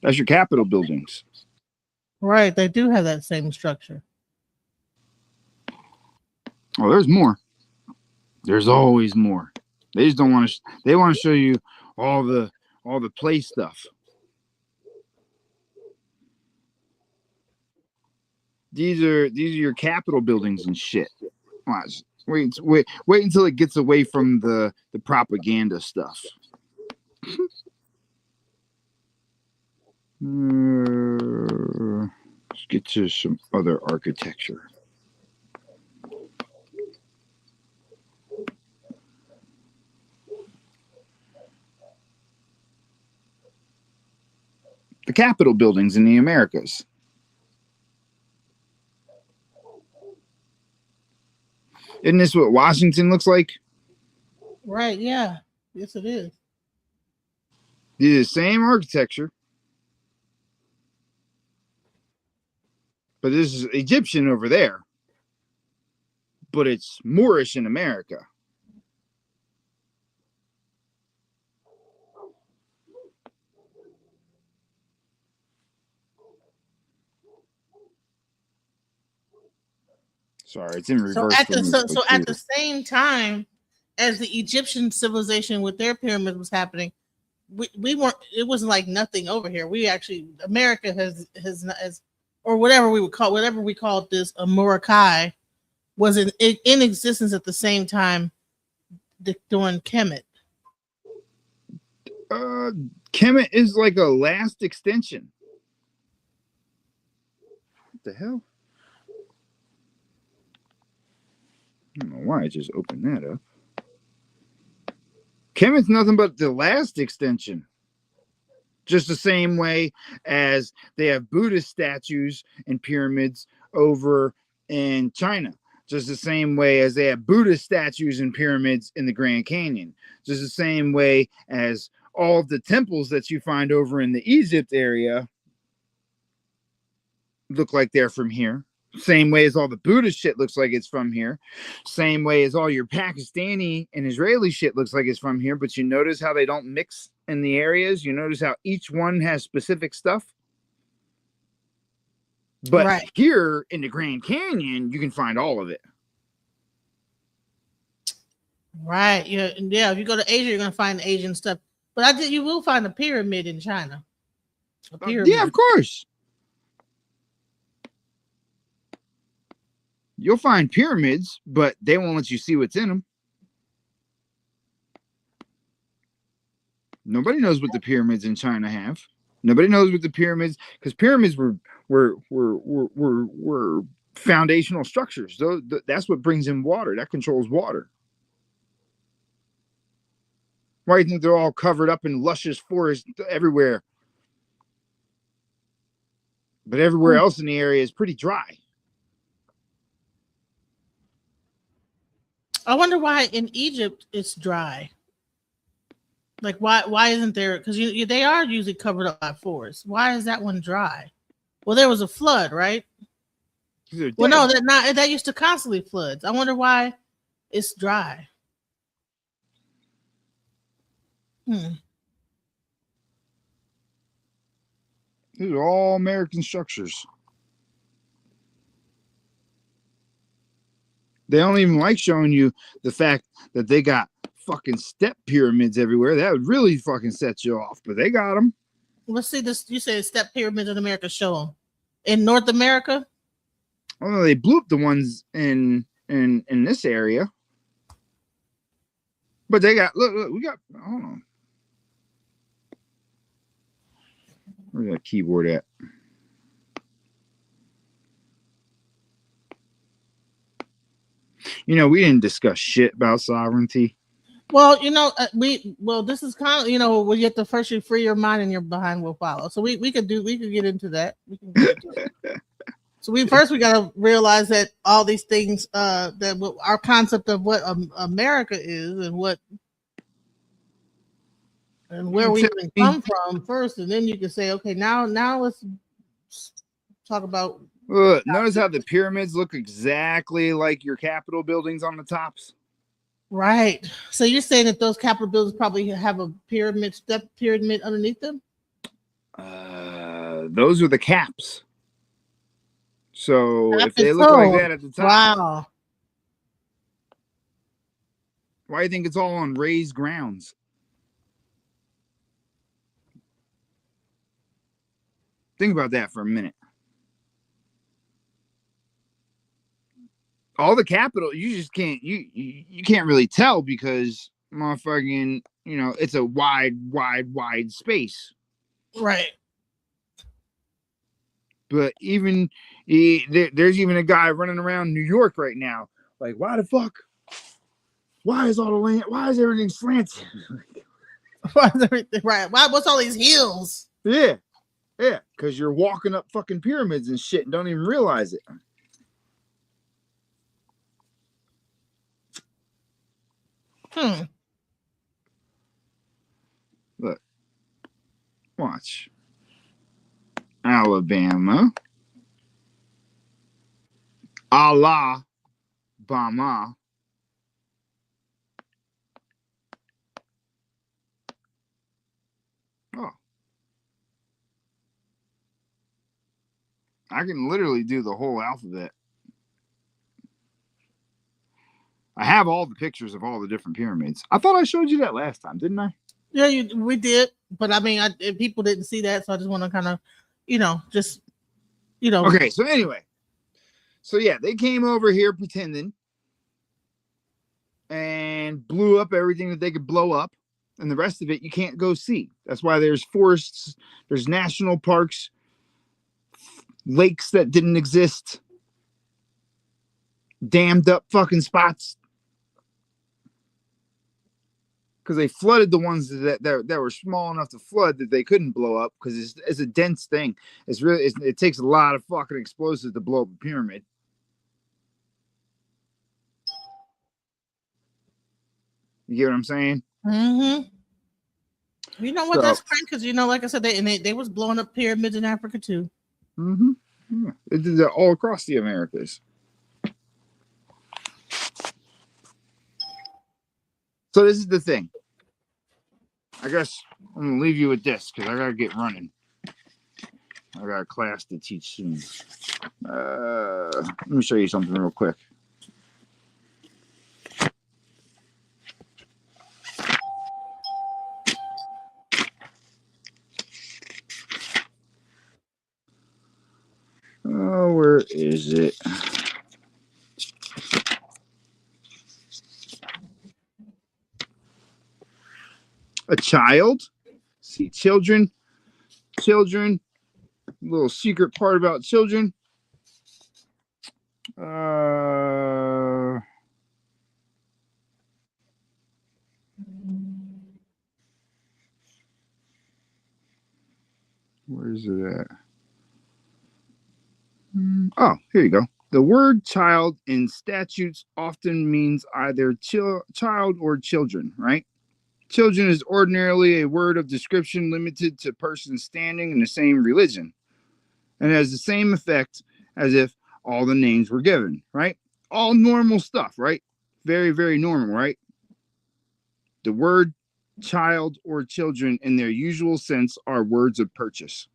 That's your Capitol buildings. Right. They do have that same structure. Oh, there's more. There's always more. They just don't want to. They want to show you all the play stuff. These are your Capitol buildings and shit. Watch. Wait until it gets away from the propaganda stuff. Let's get to some other architecture. The Capitol buildings in the Americas. Isn't this what Washington looks like? Right. Yeah. Yes, it is. The same architecture. But this is Egyptian over there. But it's Moorish in America. Sorry, it's in reverse. So at the same time as the Egyptian civilization with their pyramids was happening, we weren't. It wasn't like nothing over here. We actually America has or whatever we called this a Murukai was in existence at the same time during Kemet. Kemet is like a last extension. What the hell? I don't know why I just opened that up. Kemet's nothing but the last extension. Just the same way as they have Buddhist statues and pyramids over in China. Just the same way as they have Buddhist statues and pyramids in the Grand Canyon. Just the same way as all of the temples that you find over in the Egypt area look like they're from here. Same way as all the Buddhist shit looks like it's from here. Same way as all your Pakistani and Israeli shit looks like it's from here. But you notice how they don't mix in the areas? You notice how each one has specific stuff? But Right. here in the Grand Canyon, you can find all of it. Right. Yeah. If you go to Asia, you're gonna find Asian stuff. But you will find a pyramid in China. A pyramid. Yeah, of course. You'll find pyramids, but they won't let you see what's in them. Nobody knows what the pyramids in China have. Nobody knows what the pyramids, because pyramids were foundational structures. That's what brings in water. That controls water. Why do you think they're all covered up in luscious forest everywhere? But everywhere else in the area is pretty dry. I wonder why in Egypt it's dry. Like why isn't there? Because they are usually covered up by forests. Why is that one dry? Well, there was a flood, right? Well, no, that used to constantly floods. I wonder why it's dry. These are all American structures. They don't even like showing you the fact that they got fucking step pyramids everywhere. That would really fucking set you off, but they got them. Let's see this. You said step pyramids in America. Show them in North America. Oh, they blew up the ones in this area, but they got look we got. Hold on, where's that keyboard at? You know, we didn't discuss shit about sovereignty. Well, this is kind of, when you have to first you free your mind and your behind will follow. So we could get into that. We can get into it. So we got to realize that all these things, that our concept of what America is and where we even come from first, and then you can say, okay, now let's talk about. Notice how the pyramids look exactly like your Capitol buildings on the tops. Right. So you're saying that those Capitol buildings probably have a step pyramid underneath them? Those are the caps. So if they look like that at the top, wow. Why do you think it's all on raised grounds? Think about that for a minute. All the Capitol, you just can't you can't really tell because motherfucking, it's a wide space. Right. But even there's even a guy running around New York right now. Like, why the fuck? Why is all the land? Why is everything slanted? Why is everything right? What's all these hills? Yeah, because you're walking up fucking pyramids and shit and don't even realize it. Look, watch. Alabama. Allah, Bama. Oh. I can literally do the whole alphabet. I have all the pictures of all the different pyramids. I thought I showed you that last time, didn't I? Yeah, we did. But I mean, people didn't see that, so I just want to kind of, Okay, so anyway. So yeah, they came over here pretending and blew up everything that they could blow up. And the rest of it you can't go see. That's why there's forests, there's national parks, lakes that didn't exist, dammed up fucking spots. Because they flooded the ones that were small enough to flood that they couldn't blow up because it's a dense thing. It takes a lot of fucking explosives to blow up a pyramid. You get what I'm saying? Mm-hmm. You know what? So, That's great because like I said, they was blowing up pyramids in Africa too. yeah, it did that all across the Americas. So this is the thing. I guess I'm gonna leave you with this because I gotta get running. I got a class to teach soon. Let me show you something real quick. Oh, where is it? A child. See, children. Little secret part about children. Where's it at? Oh, here you go. The word child in statutes often means either child or children, right? Children is ordinarily a word of description limited to persons standing in the same religion and has the same effect as if all the names were given, right? All normal stuff, right? Very, very normal, right? The word child or children in their usual sense are words of purchase.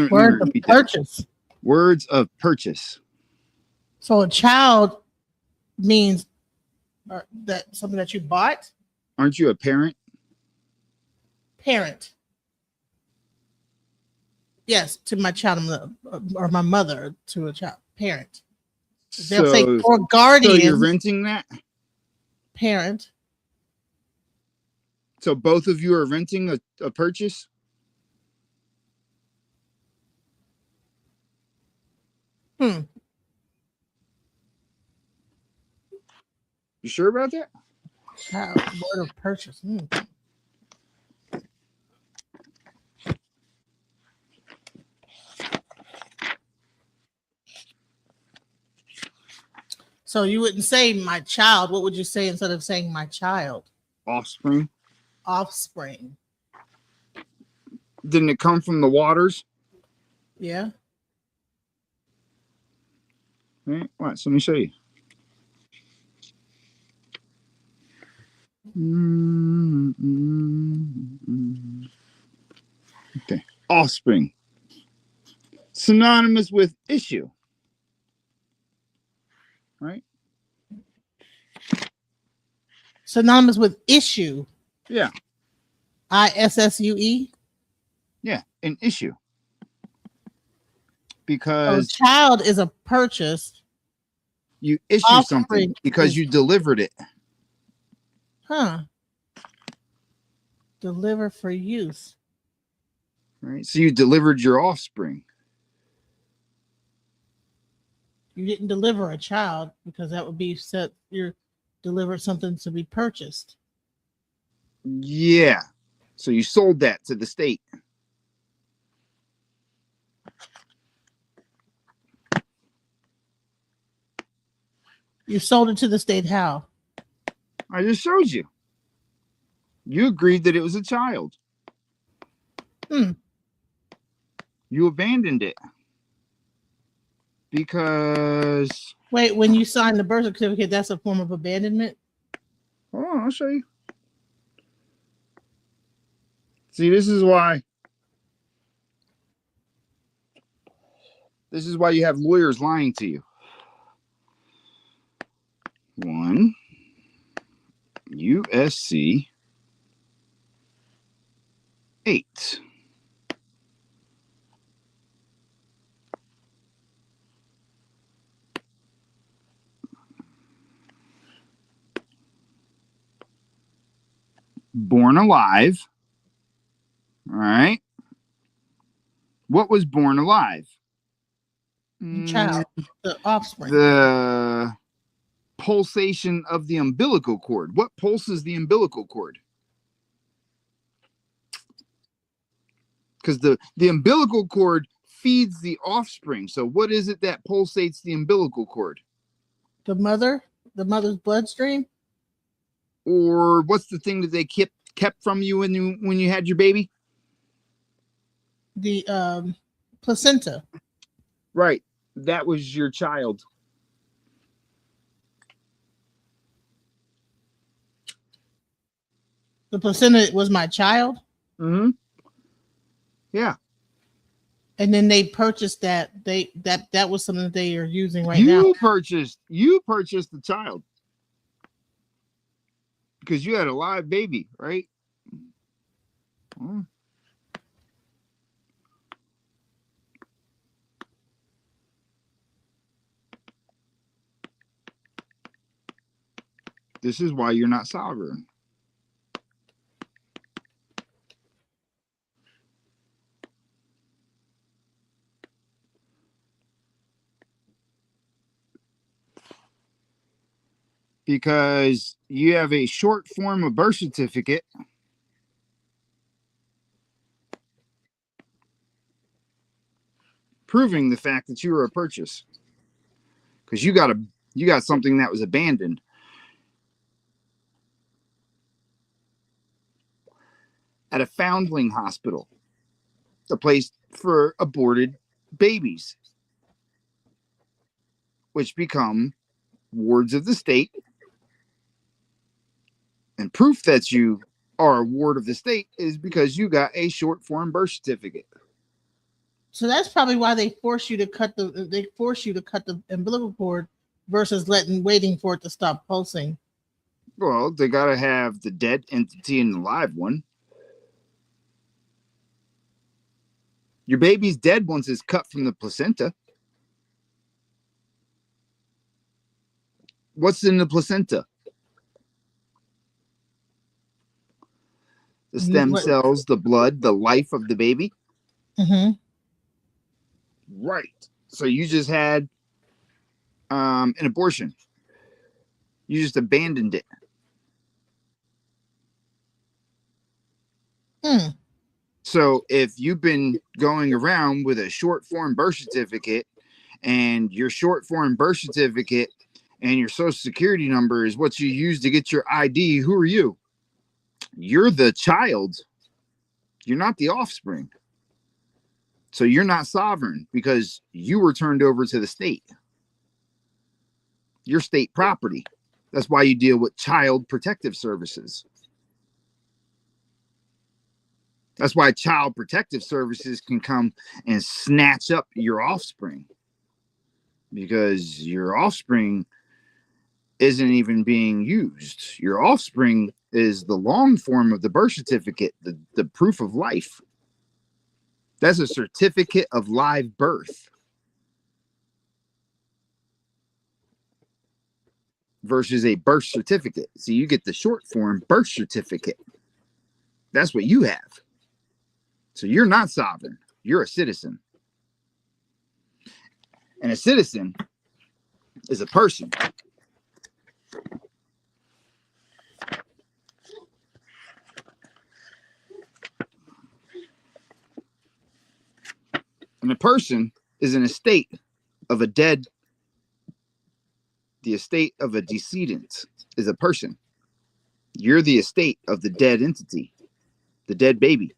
Word of purchase. Words of purchase. So a child means that something that you bought. Aren't you a parent? Parent. Yes, to my child, or my mother to a child. Parent. They'll say or guardian. So you're renting that? Parent. So both of you are renting a purchase? You sure about that? Child, word of purchase. So you wouldn't say my child. What would you say instead of saying my child? Offspring. Offspring. Didn't it come from the waters? Yeah. Right. What? So let me show you. Okay. Offspring. Synonymous with issue. Right? Synonymous with issue. Yeah. ISSUE. Yeah, an issue. Because child is a purchase. You issue Offspring something because you delivered it. Huh. Deliver for use. Right. So you delivered your offspring. You didn't deliver a child because that would be set. You're delivered something to be purchased. Yeah. So you sold that to the state. You sold it to the state how? I just showed you. You agreed that it was a child. You abandoned it. Because... Wait, when you sign the birth certificate, that's a form of abandonment? Hold on, I'll show you. See, this is why you have lawyers lying to you. 1 USC 8. Born alive. All right. What was born alive? Child, the offspring. The pulsation of the umbilical cord. What pulses the umbilical cord? Because the umbilical cord feeds the offspring. So what is it that pulsates the umbilical cord? The mother's bloodstream. Or what's the thing that they kept from you when you had your baby? The placenta. Right. That was your child. The placenta was my child. Mm-hmm. Yeah. And then they purchased that. That was something that they are using right you now. purchased the child because you had a live baby, right? This is why you're not sovereign. Because you have a short form of birth certificate proving the fact that you were a purchase. Because you got something that was abandoned. At a foundling hospital, a place for aborted babies, which become wards of the state. And proof that you are a ward of the state is because you got a short form birth certificate. So that's probably why they force you to cut the umbilical cord versus waiting for it to stop pulsing. Well, they got to have the dead entity and the live one. Your baby's dead once it's cut from the placenta. What's in the placenta? The stem cells, the blood, the life of the baby. Mm-hmm. Right. So you just had an abortion. You just abandoned it. So if you've been going around with a short form birth certificate and your short form birth certificate and your social security number is what you use to get your ID, who are you? You're the child. You're not the offspring. So you're not sovereign because you were turned over to the state. You're state property. That's why you deal with child protective services. That's why child protective services can come and snatch up your offspring, because your offspring isn't even being used. Your offspring is the long form of the birth certificate, the proof of life. That's a certificate of live birth versus a birth certificate. So you get the short form birth certificate. That's what you have. So you're not sovereign. You're a citizen. And a citizen is a person. And a person is an estate of a dead. The estate of a decedent is a person. You're the estate of the dead entity, the dead baby.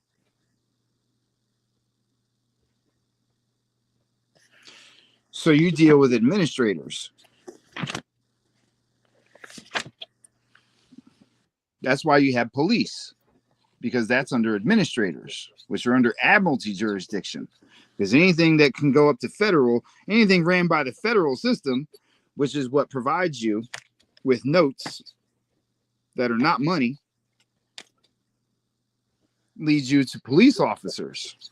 So you deal with administrators. That's why you have police, because that's under administrators, which are under admiralty jurisdiction. Because anything that can go up to federal, anything ran by the federal system, which is what provides you with notes that are not money, leads you to police officers.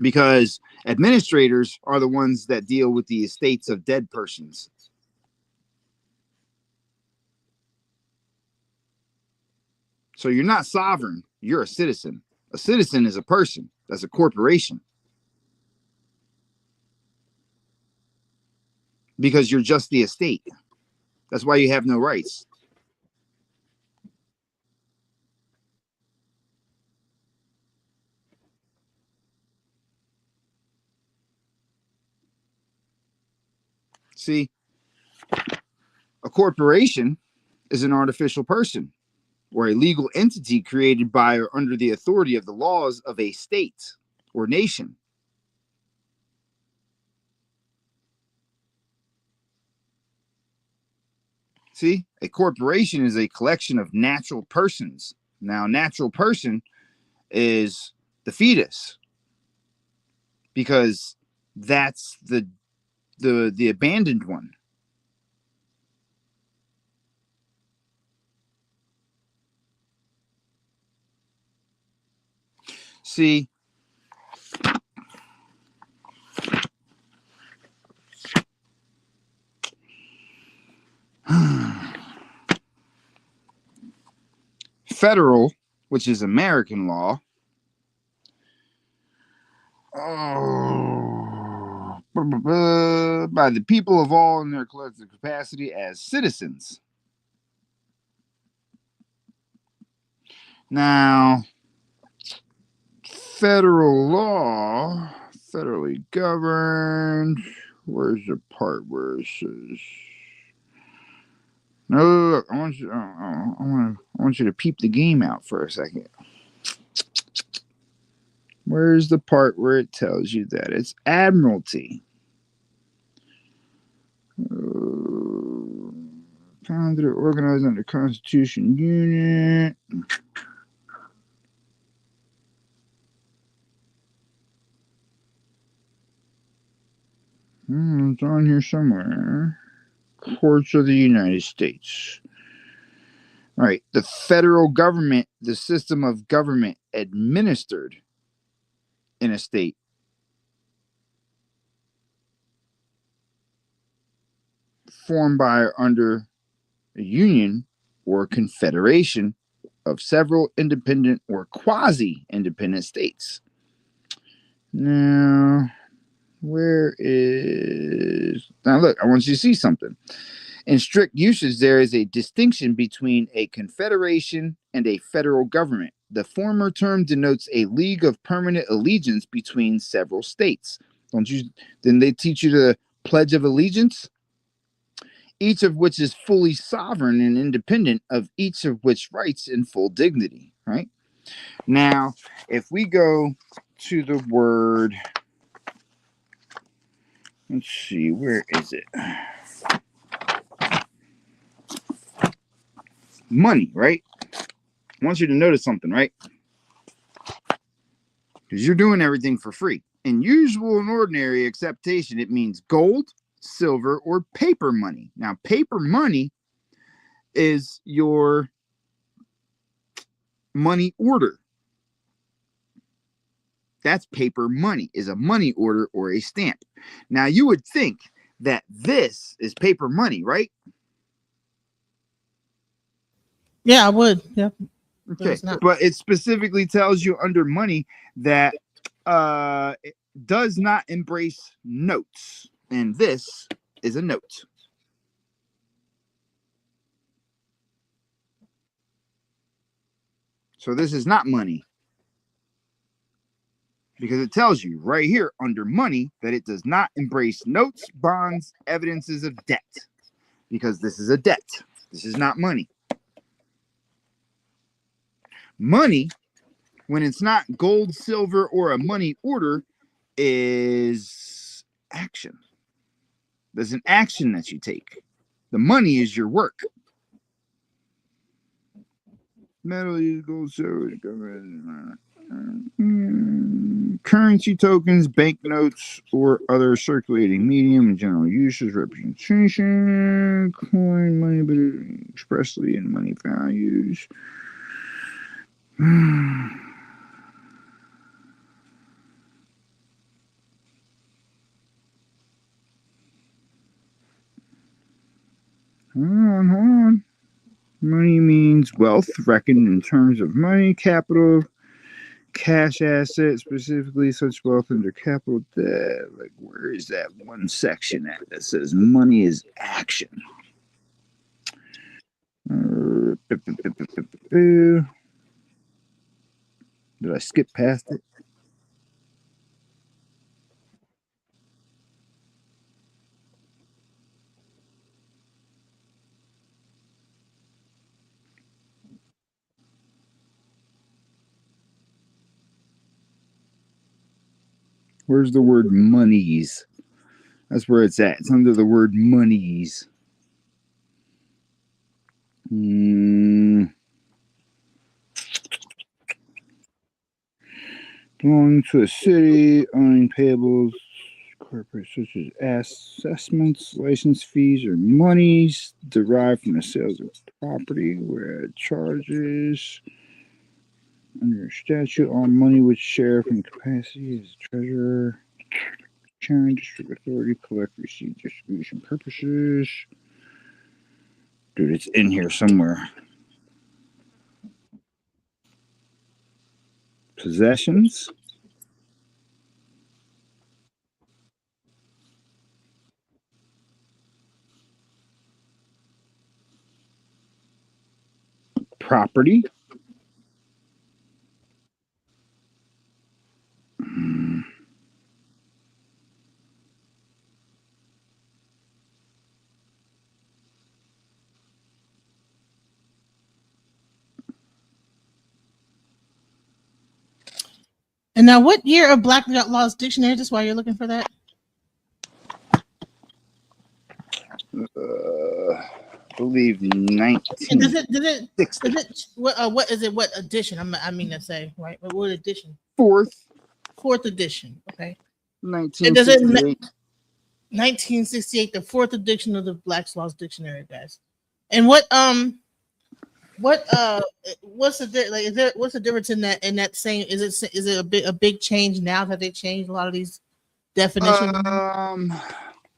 Because administrators are the ones that deal with the estates of dead persons. So you're not sovereign, you're a citizen. A citizen is a person. That's a corporation. Because you're just the estate. That's why you have no rights. See, A corporation is an artificial person or a legal entity created by or under the authority of the laws of a state or nation. See, a corporation is a collection of natural persons. Now, natural person is the fetus because that's the abandoned one. See, federal, which is American law, by the people of all in their collective capacity as citizens. Now, federal law, federally governed. Where's the part where it says? No, look, I want you. I want you to peep the game out for a second. Where's the part where it tells you that it's admiralty? Founded or organized under Constitution Unit. It's on here somewhere. Courts of the United States. All right. The federal government, the system of government administered in a state. Formed by or under a union or confederation of several independent or quasi-independent states. Now, where is... Now, look, I want you to see something. In strict usage, there is a distinction between a confederation and a federal government. The former term denotes a league of permanent allegiance between several states. Didn't they teach you the Pledge of Allegiance? Each of which is fully sovereign and independent of each of which rights in full dignity, right? Now, if we go to the word, let's see, where is it? Money, right? I want you to notice something, right? Because you're doing everything for free. In usual and ordinary acceptation, it means gold, silver, or paper money. Now, paper money is your money order. That's paper money, is a money order or a stamp. Now, you would think that this is paper money, right? Yeah, I would. Yeah. Okay, but it specifically tells you under money that it does not embrace notes, and this is a note. So this is not money, because it tells you right here under money that it does not embrace notes, bonds, evidences of debt, because this is a debt. This is not money. Money, when it's not gold, silver, or a money order, is action. There's an action that you take. The money is your work. Metal, gold, silver, currency tokens, banknotes, or other circulating medium in general uses, representation, coin, money, but expressly in money values. Hold on. Money means wealth reckoned in terms of money, capital, cash asset, specifically such wealth under capital debt. Like, where is that one section at that says money is action? Did I skip past it? Where's the word monies? That's where it's at. It's under the word monies. Belonging to a city, owning payables, corporate such as assessments, license fees, or monies derived from the sales of property, where charges under statute, all money which share from capacity as treasurer, chairman, district authority, collect, receive, distribution purposes. Dude, it's in here somewhere. Possessions. Property. And now, what year of Black Laws Dictionary? Just while you're looking for that. I believe 19. And does it what is it? What edition? I mean to say, right? What edition? Fourth edition. Okay. 1968. 1968, the fourth edition of the Black Laws Dictionary, guys. And what's the like? What's the difference in that same? Is it a big change now that they changed a lot of these definitions?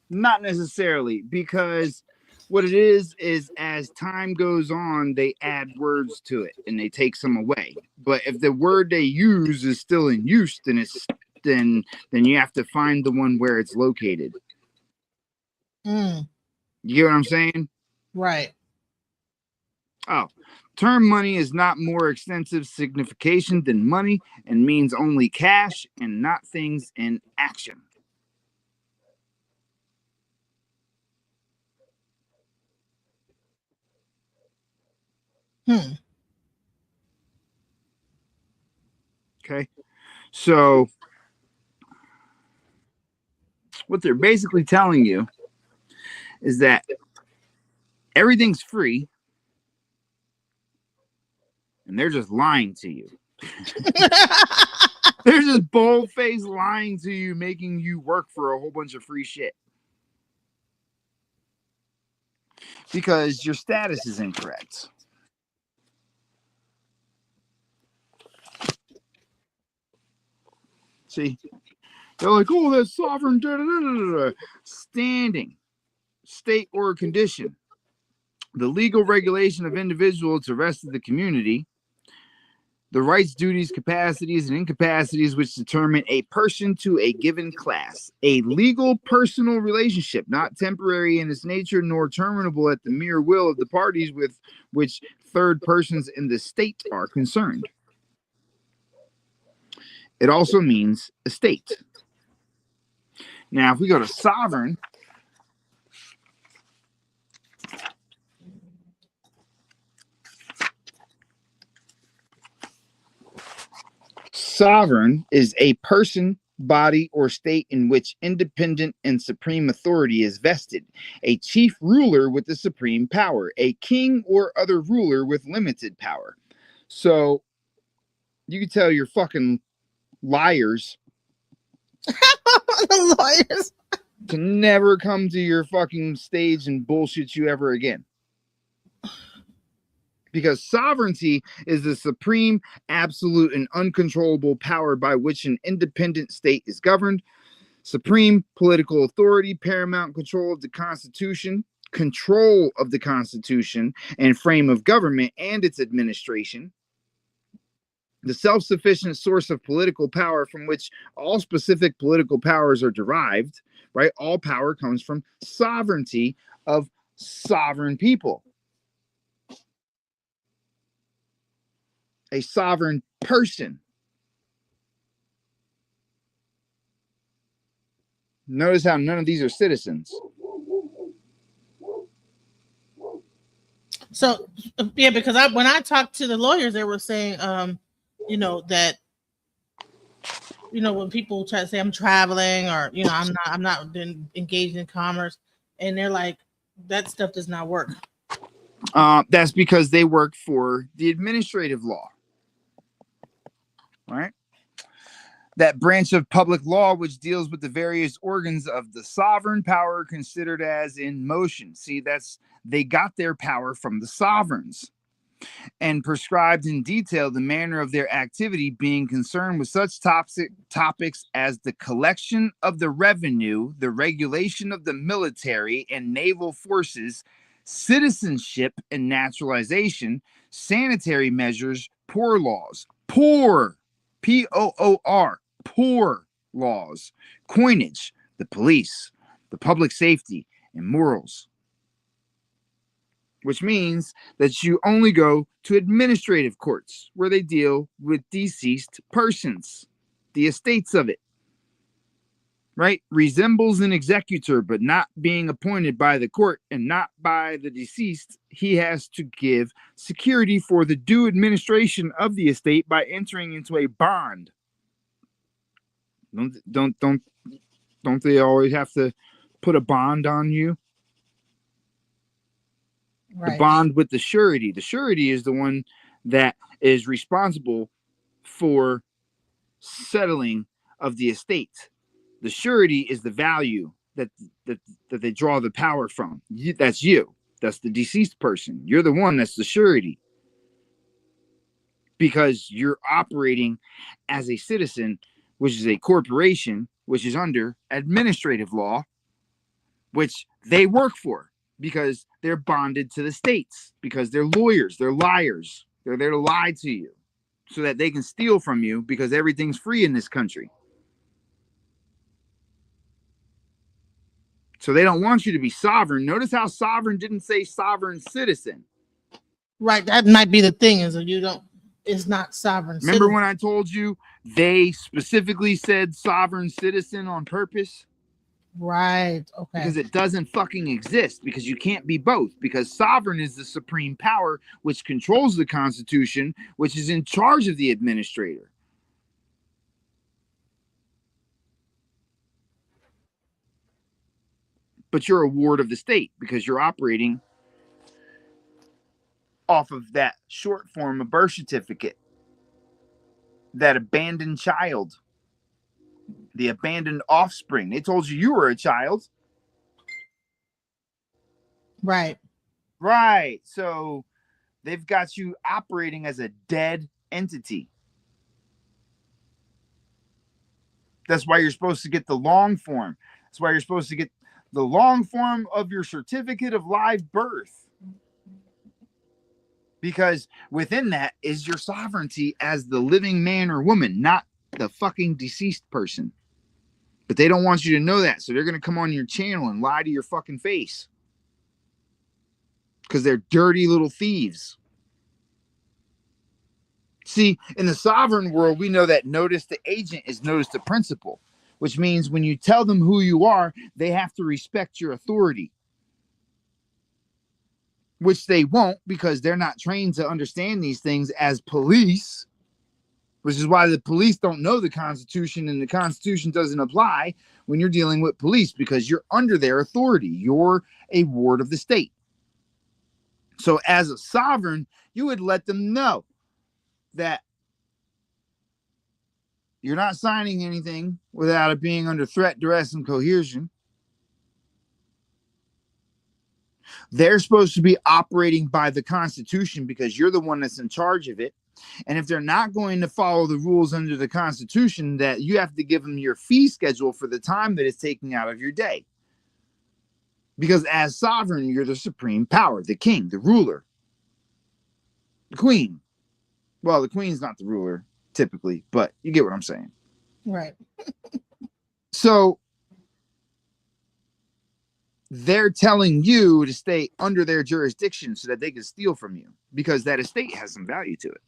Not necessarily, because what it is as time goes on, they add words to it and they take some away. But if the word they use is still in use, then you have to find the one where it's located. You get what I'm saying? Right. Oh, term money is not more extensive signification than money and means only cash and not things in action. Okay. So what they're basically telling you is that everything's free and they're just lying to you. They're just bold-faced lying to you, making you work for a whole bunch of free shit. Because your status is incorrect. See? They're like, oh, that's sovereign. Da, da, da, da, da. Standing, state or condition. The legal regulation of individuals to the rest of the community. The rights, duties, capacities, and incapacities which determine a person to a given class. A legal personal relationship, not temporary in its nature, nor terminable at the mere will of the parties with which third persons in the state are concerned. It also means estate. Now, if we go to sovereign, sovereign is a person, body, or state in which independent and supreme authority is vested. A chief ruler with the supreme power. A king or other ruler with limited power. So, you can tell your fucking liars The lawyers to never come to your fucking stage and bullshit you ever again. Because sovereignty is the supreme, absolute, and uncontrollable power by which an independent state is governed. Supreme political authority, paramount control of the Constitution and frame of government and its administration. The self-sufficient source of political power from which all specific political powers are derived, right? All power comes from sovereignty of sovereign people. A sovereign person. Notice how none of these are citizens. So, yeah, because when I talked to the lawyers, they were saying, that you know, when people try to say I'm traveling or, you know, I'm not engaged in commerce, and they're like, that stuff does not work. That's because they work for the administrative law, right? That branch of public law which deals with the various organs of the sovereign power considered as in motion. See, they got their power from the sovereigns, and prescribed in detail the manner of their activity, being concerned with such topics as the collection of the revenue, the regulation of the military and naval forces, citizenship and naturalization, sanitary measures, poor laws, poor, P-O-O-R, poor laws, coinage, the police, the public safety, and morals. Which means that you only go to administrative courts where they deal with deceased persons, the estates of it, right? Resembles an executor, but not being appointed by the court and not by the deceased. He has to give security for the due administration of the estate by entering into a bond. Don't they always have to put a bond on you? Right. The bond with the surety. The surety is the one that is responsible for settling of the estate. The surety is the value that they draw the power from. That's you. That's the deceased person. You're the one that's the surety. Because you're operating as a citizen, which is a corporation, which is under administrative law, which they work for. Because they're bonded to the states, because they're lawyers, they're liars. They're there to lie to you so that they can steal from you, because everything's free in this country. So they don't want you to be sovereign. Notice how sovereign didn't say sovereign citizen. Right. That might be the thing, is that it's not sovereign Remember citizen. When I told you they specifically said sovereign citizen on purpose? Right. Okay. Because it doesn't fucking exist, because you can't be both, because sovereign is the supreme power which controls the Constitution, which is in charge of the administrator. But you're a ward of the state because you're operating off of that short form of birth certificate, that abandoned child, the abandoned offspring. They told you were a child. Right. Right. So they've got you operating as a dead entity. That's why you're supposed to get the long form. That's why you're supposed to get the long form of your certificate of live birth. Because within that is your sovereignty as the living man or woman, not the fucking deceased person. But they don't want you to know that. So they're going to come on your channel and lie to your fucking face. Because they're dirty little thieves. See, in the sovereign world, we know that notice to agent is notice to principal, which means when you tell them who you are, they have to respect your authority. Which they won't, because they're not trained to understand these things as police. Which is why the police don't know the Constitution, and the Constitution doesn't apply when you're dealing with police, because you're under their authority. You're a ward of the state. So as a sovereign, you would let them know that you're not signing anything without it being under threat, duress, and coercion. They're supposed to be operating by the Constitution because you're the one that's in charge of it. And if they're not going to follow the rules under the Constitution, that you have to give them your fee schedule for the time that it's taking out of your day. Because as sovereign, you're the supreme power, the king, the ruler, the queen. Well, the queen's not the ruler typically, but you get what I'm saying. Right. So they're telling you to stay under their jurisdiction so that they can steal from you, because that estate has some value to it.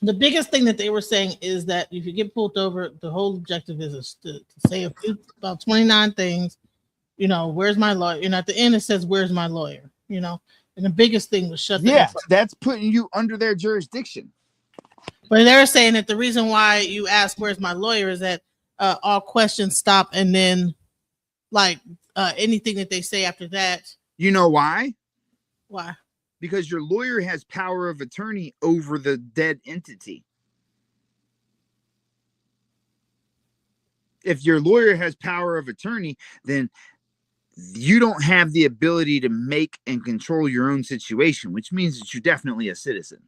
The biggest thing that they were saying is that if you get pulled over, the whole objective is to say about 29 things. You know, where's my lawyer? And at the end it says, "Where's my lawyer?" You know, and the biggest thing was shut. Yeah, that's putting you under their jurisdiction. But they're saying that the reason why you ask where's my lawyer is that all questions stop, and then like anything that they say after that. You know why? Why? Because your lawyer has power of attorney over the dead entity. If your lawyer has power of attorney, then you don't have the ability to make and control your own situation, which means that you're definitely a citizen.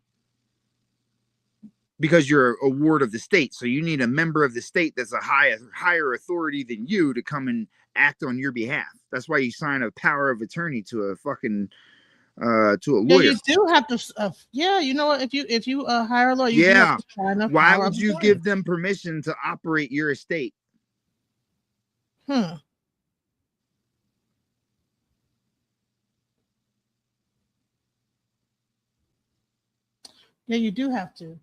Because you're a ward of the state. So you need a member of the state that's a higher authority than you to come and act on your behalf. That's why you sign a power of attorney to a fucking to a lawyer. Yeah, you do have to. Yeah, you know what? If you hire a lawyer, you do Yeah. have to sign a Why power would of you attorney. give them permission to operate your estate? Hmm. Yeah, you do have to.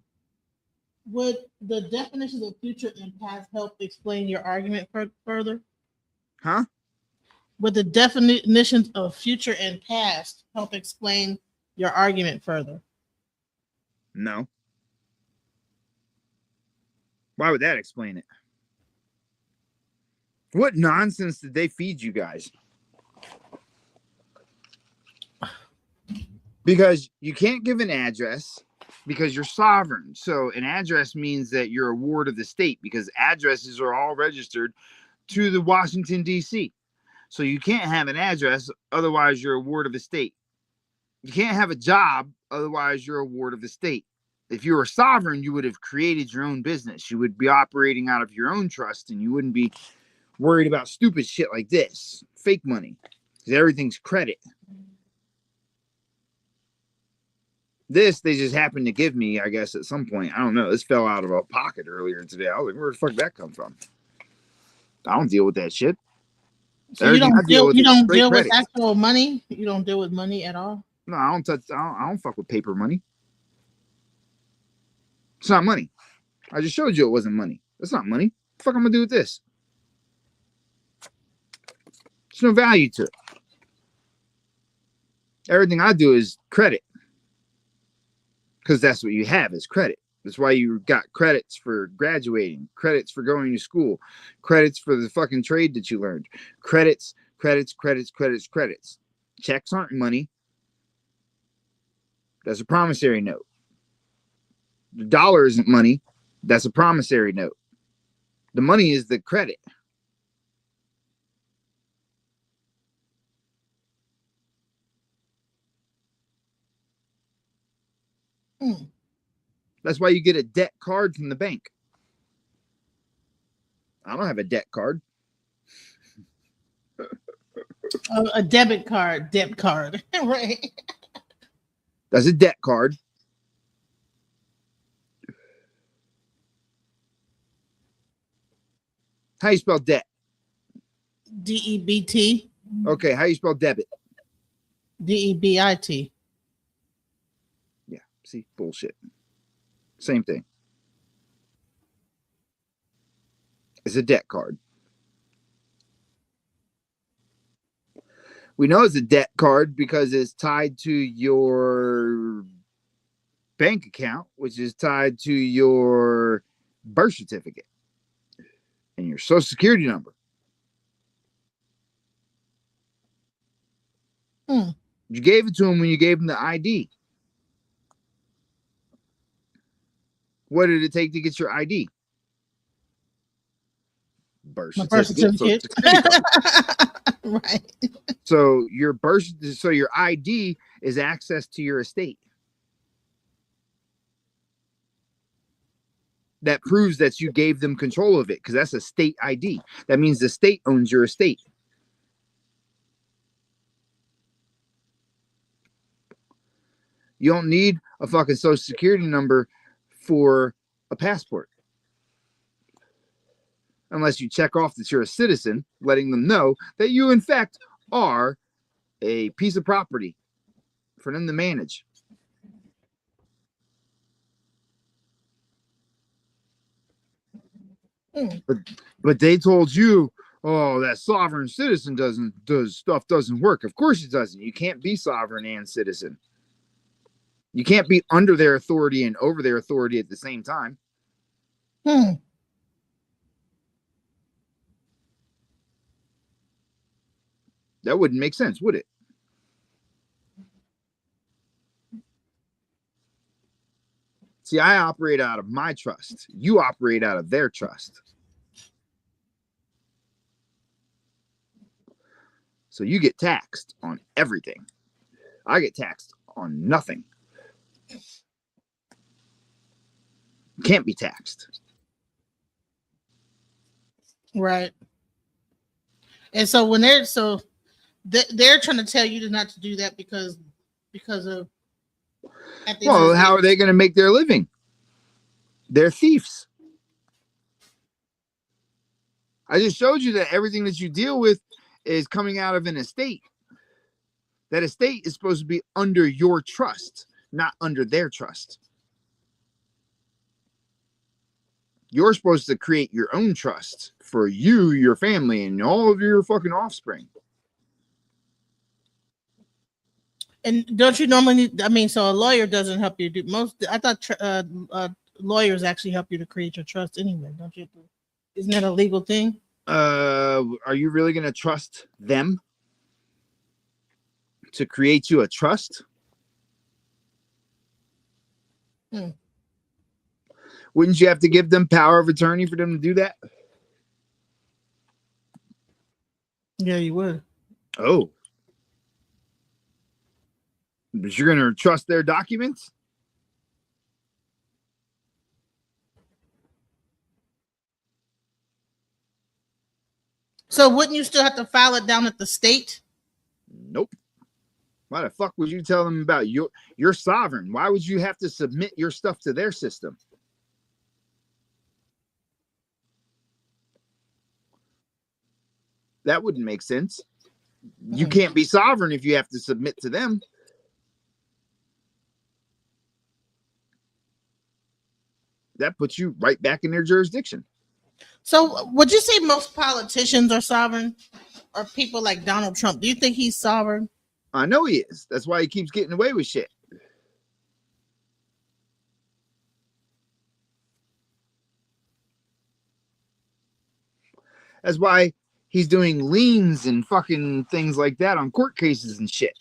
Would the definitions of future and past help explain your argument further? Huh? Would the definitions of future and past help explain your argument further? No. Why would that explain it? What nonsense did they feed you guys? Because you can't give an address because you're sovereign. So an address means that you're a ward of the state because addresses are all registered to the Washington, D.C. So you can't have an address, otherwise you're a ward of the state. You can't have a job, otherwise you're a ward of the state. If you were sovereign, you would have created your own business. You would be operating out of your own trust, and you wouldn't be worried about stupid shit like this, fake money, because everything's credit. This they just happened to give me, I guess, at some point. I don't know. This fell out of a pocket earlier today. I was like, where the fuck did that come from? I don't deal with that shit. So you don't deal. You don't deal with credit. actual money. You don't deal with money at all. No, I don't touch. I don't fuck with paper money. It's not money. I just showed you it wasn't money. That's not money. What the fuck I'm gonna do with this? There's no value to it. Everything I do is credit. Because that's what you have is credit. That's why you got credits for graduating, credits for going to school, credits for the fucking trade that you learned. Credits. Checks aren't money. That's a promissory note. The dollar isn't money. That's a promissory note. The money is the credit. That's why you get a debt card from the bank. I don't have a debt card. A debit card, right? That's a debt card. How you spell debt? DEBT. Okay, how you spell debit? DEBIT. Yeah, see, bullshit. Same thing. It's a debt card. We know it's a debt card because it's tied to your bank account, which is tied to your birth certificate and your social security number. You gave it to him when you gave him the ID. What did it take to get your ID? Birth certificate. Right. So your ID is access to your estate. That proves that you gave them control of it because that's a state ID. That means the state owns your estate. You don't need a fucking social security number for a passport. Unless you check off that you're a citizen, letting them know that you, in fact, are a piece of property for them to manage. But they told you, oh, that sovereign citizen doesn't work. Of course it doesn't. You can't be sovereign and citizen. You can't be under their authority and over their authority at the same time. That wouldn't make sense, would it? See, I operate out of my trust. You operate out of their trust. So you get taxed on everything. I get taxed on nothing. Can't be taxed. Right. And so when they're trying to tell you not to do that because of. Well, how are they going to make their living? They're thieves. I just showed you that everything that you deal with is coming out of an estate. That estate is supposed to be under your trust, not under their trust. You're supposed to create your own trust for you, your family, and all of your fucking offspring. And don't you normally need, I mean, so a lawyer doesn't help you do most. I thought lawyers actually help you to create your trust anyway, don't you? Isn't that a legal thing? Are you really going to trust them to create you a trust? Wouldn't you have to give them power of attorney for them to do that? Yeah, you would. Oh. But you're going to trust their documents? So wouldn't you still have to file it down at the state? Nope. Why the fuck would you tell them about you're sovereign? Why would you have to submit your stuff to their system? That wouldn't make sense. You can't be sovereign if you have to submit to them. That puts you right back in their jurisdiction. So would you say most politicians are sovereign, or people like Donald Trump? Do you think he's sovereign? I know he is. That's why he keeps getting away with shit. That's why he's doing liens and fucking things like that on court cases and shit.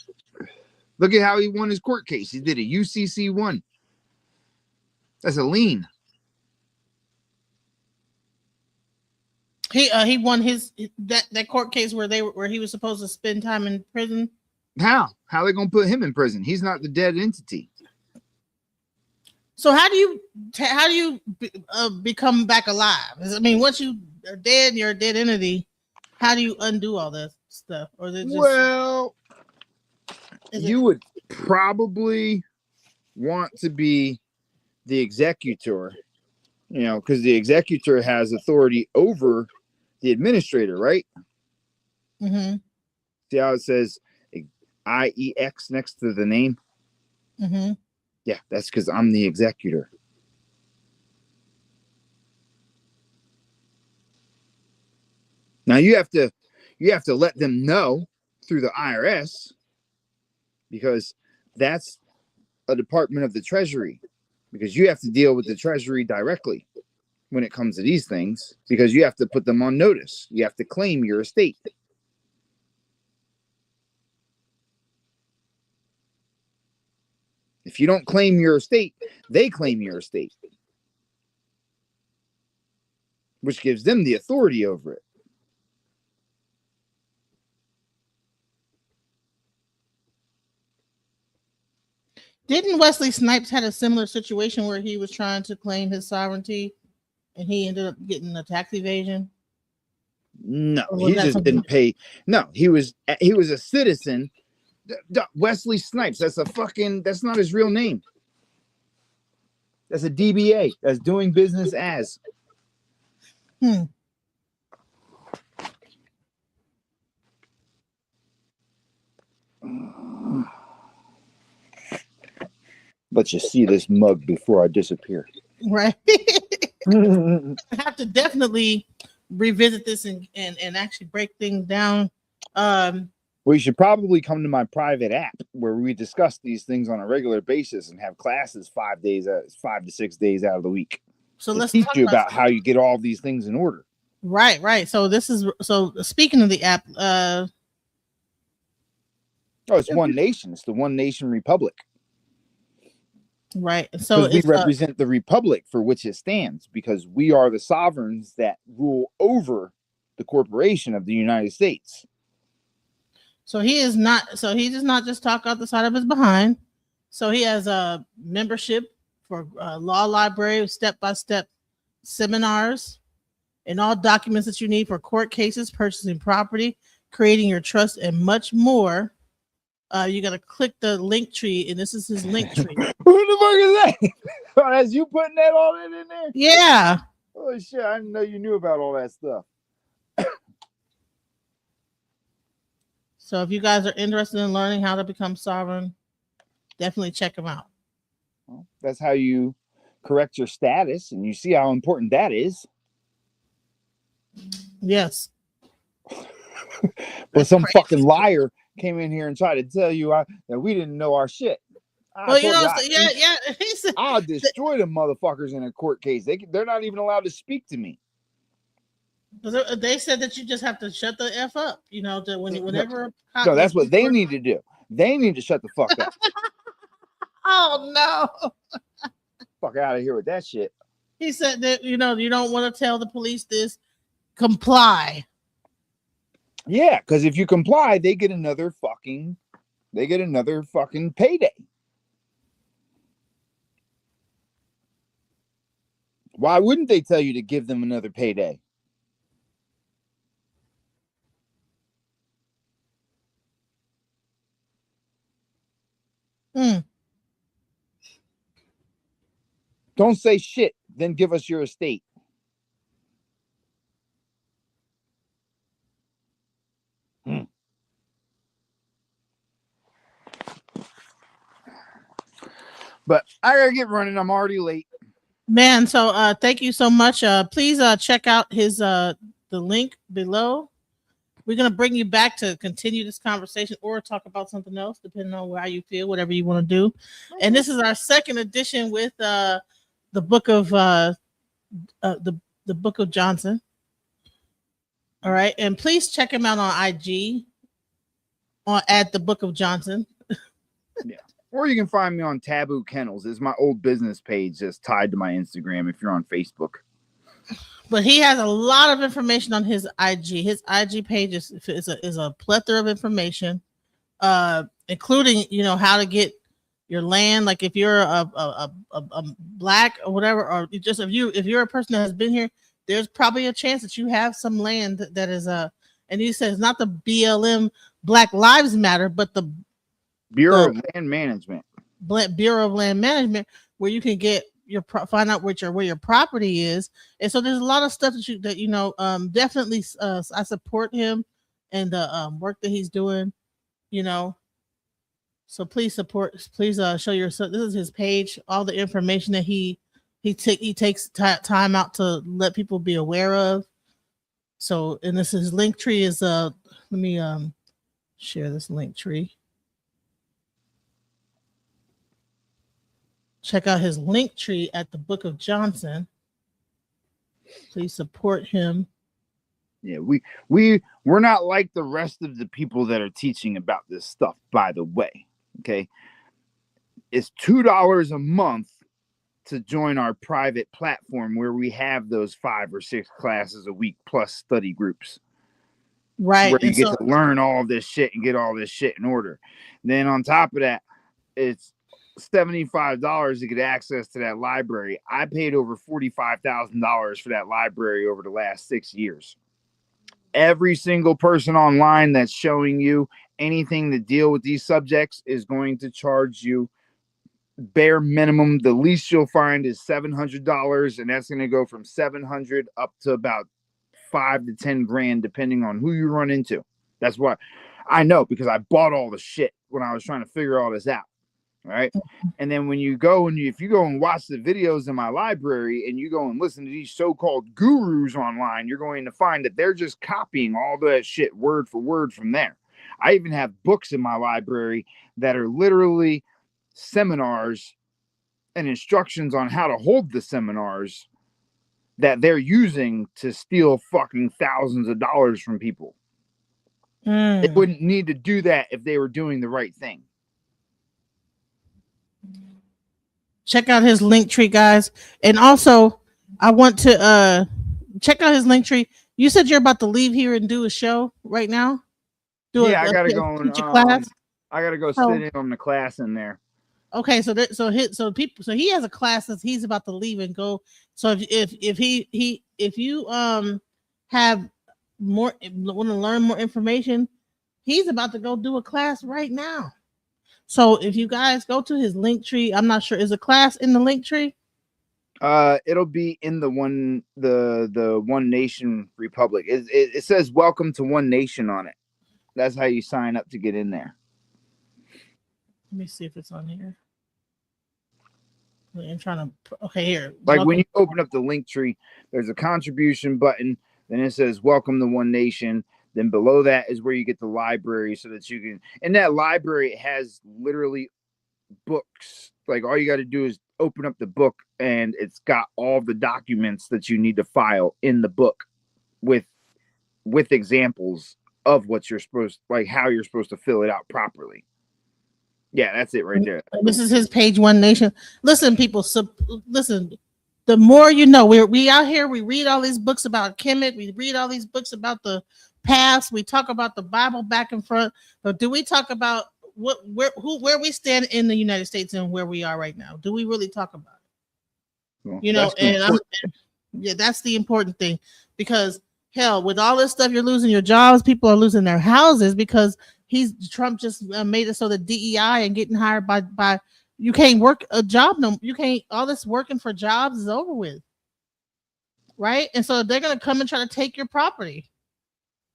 Look at how he won his court case. He did a UCC 1. That's a lien. He won his that court case where he was supposed to spend time in prison. How are they gonna put him in prison? He's not the dead entity. So how do you become back alive? I mean, once you are dead, you're a dead entity. How do you undo all that stuff? Or is it just, well, you would probably want to be the executor, you know, because the executor has authority over the administrator, right? Mm-hmm. See how it says IEX next to the name? Mm-hmm. Yeah, that's because I'm the executor. Now you have to let them know through the IRS, because that's a department of the Treasury, because you have to deal with the Treasury directly when it comes to these things, because you have to put them on notice. You have to claim your estate. If you don't claim your estate, they claim your estate, which gives them the authority over it. Didn't Wesley Snipes had a similar situation where he was trying to claim his sovereignty and he ended up getting a tax evasion? No, he just didn't pay. No, he was a citizen. Wesley Snipes. That's not his real name. That's a DBA. That's doing business as. Let you see this mug before I disappear. Right. I have to definitely revisit this and actually break things down. Well, you should probably come to my private app where we discuss these things on a regular basis and have classes 5 to 6 days out of the week. So To let's teach talk you about about how you get all these things in order. right. So speaking of the app, Oh, it's One Nation. It's the One Nation Republic. Right. So we represent the republic for which it stands, because we are the sovereigns that rule over the corporation of the United States. So he is not. So he does not just talk out the side of his behind. So he has a membership for law library, step-by-step seminars, and all documents that you need for court cases, purchasing property, creating your trust, and much more. You got to click the link tree, and this is his link tree. Who the fuck is that? Oh, that's you putting that all in there? Yeah. Oh shit! I didn't know you knew about all that stuff. So if you guys are interested in learning how to become sovereign, definitely check him out. Well, that's how you correct your status, and you see how important that is. Yes. But some fucking liar came in here and tried to tell you that we didn't know our shit. Well, you know, yeah. He said, I'll destroy them motherfuckers in a court case. They're not even allowed to speak to me. They said that you just have to shut the F up, you know, whenever. No, that's what they need to do. They need to shut the fuck up. Oh, no. Fuck out of here with that shit. He said that, you know, you don't want to tell the police this. Comply. Yeah, because if you comply, they get another fucking payday. Why wouldn't they tell you to give them another payday? Don't say shit, then give us your estate. But I gotta get running. I'm already late. Man, so thank you so much. Please check out his the link below. We're gonna bring you back to continue this conversation or talk about something else, depending on how you feel, whatever you want to do. And this is our second edition with the book of the book of Johnson. All right, and please check him out on IG at the Book of Johnson. Yeah. Or you can find me on Taboo Kennels. It's my old business page that's tied to my Instagram if you're on Facebook. But he has a lot of information on his IG. His IG page is a plethora of information, including, you know, how to get your land. Like if you're a black or whatever, or just if you're a person that has been here, there's probably a chance that you have some land that is and he says not the BLM Black Lives Matter, but the Bureau of Land Management. Bureau of Land Management, where you can get find out where your property is. And so there's a lot of stuff that you know, definitely I support him and the work that he's doing, you know. So please show yourself. This is his page, all the information that he takes time out to let people be aware of. So, and this is link tree is let me share this link tree. Check out his link tree at the Book of Johnson. Please support him. Yeah, we're not like the rest of the people that are teaching about this stuff, by the way. Okay. It's $2 a month to join our private platform where we have those 5 or 6 classes a week plus study groups. Right. Where you get to learn all this shit and get all this shit in order. Then on top of that, it's $75 to get access to that library. I paid over $45,000 for that library over the last 6 years. Every single person online that's showing you anything to deal with these subjects is going to charge you bare minimum. The least you'll find is $700, and that's going to go from $700 up to about $5 to $10 grand, depending on who you run into. That's why I know, because I bought all the shit when I was trying to figure all this out. Right. And then when you go and if you go and watch the videos in my library and you go and listen to these so-called gurus online, you're going to find that they're just copying all that shit word for word from there. I even have books in my library that are literally seminars and instructions on how to hold the seminars that they're using to steal fucking thousands of dollars from people. They wouldn't need to do that if they were doing the right thing. Check out his link tree, guys. And also, I want to check out his link tree. You said you're about to leave here and do a show right now. I gotta go teach a class. I gotta go sit in on the class in there. Okay, so he has a class that he's about to leave and go. So if you have more want to learn more information, he's about to go do a class right now. So if you guys go to his link tree, I'm not sure, is a class in the link tree? It'll be in the One Nation Republic. It says welcome to One Nation on it. That's how you sign up to get in there. Let me see if it's on here. I'm trying to. Okay, here. Like when you open up the link tree, there's a contribution button. Then it says welcome to One Nation. Then below that is where you get the library, so that you can. In that library, it has literally books. Like all you got to do is open up the book, and it's got all the documents that you need to file in the book, with examples of what you're supposed, like how you're supposed to fill it out properly. Yeah, that's it right there. This is his page, One Nation. Listen, people. So listen. The more you know, we out here. We read all these books about Kemet. We read all these books about the past. We talk about the Bible back and front. But do we talk about where we stand in the United States and where we are right now? Do we really talk about it? Well, you know, that's the important thing, because hell, with all this stuff, you're losing your jobs. People are losing their houses because Trump just made it so that DEI and getting hired by you can't work a job. No, you can't. All this working for jobs is over with. Right. And so they're going to come and try to take your property.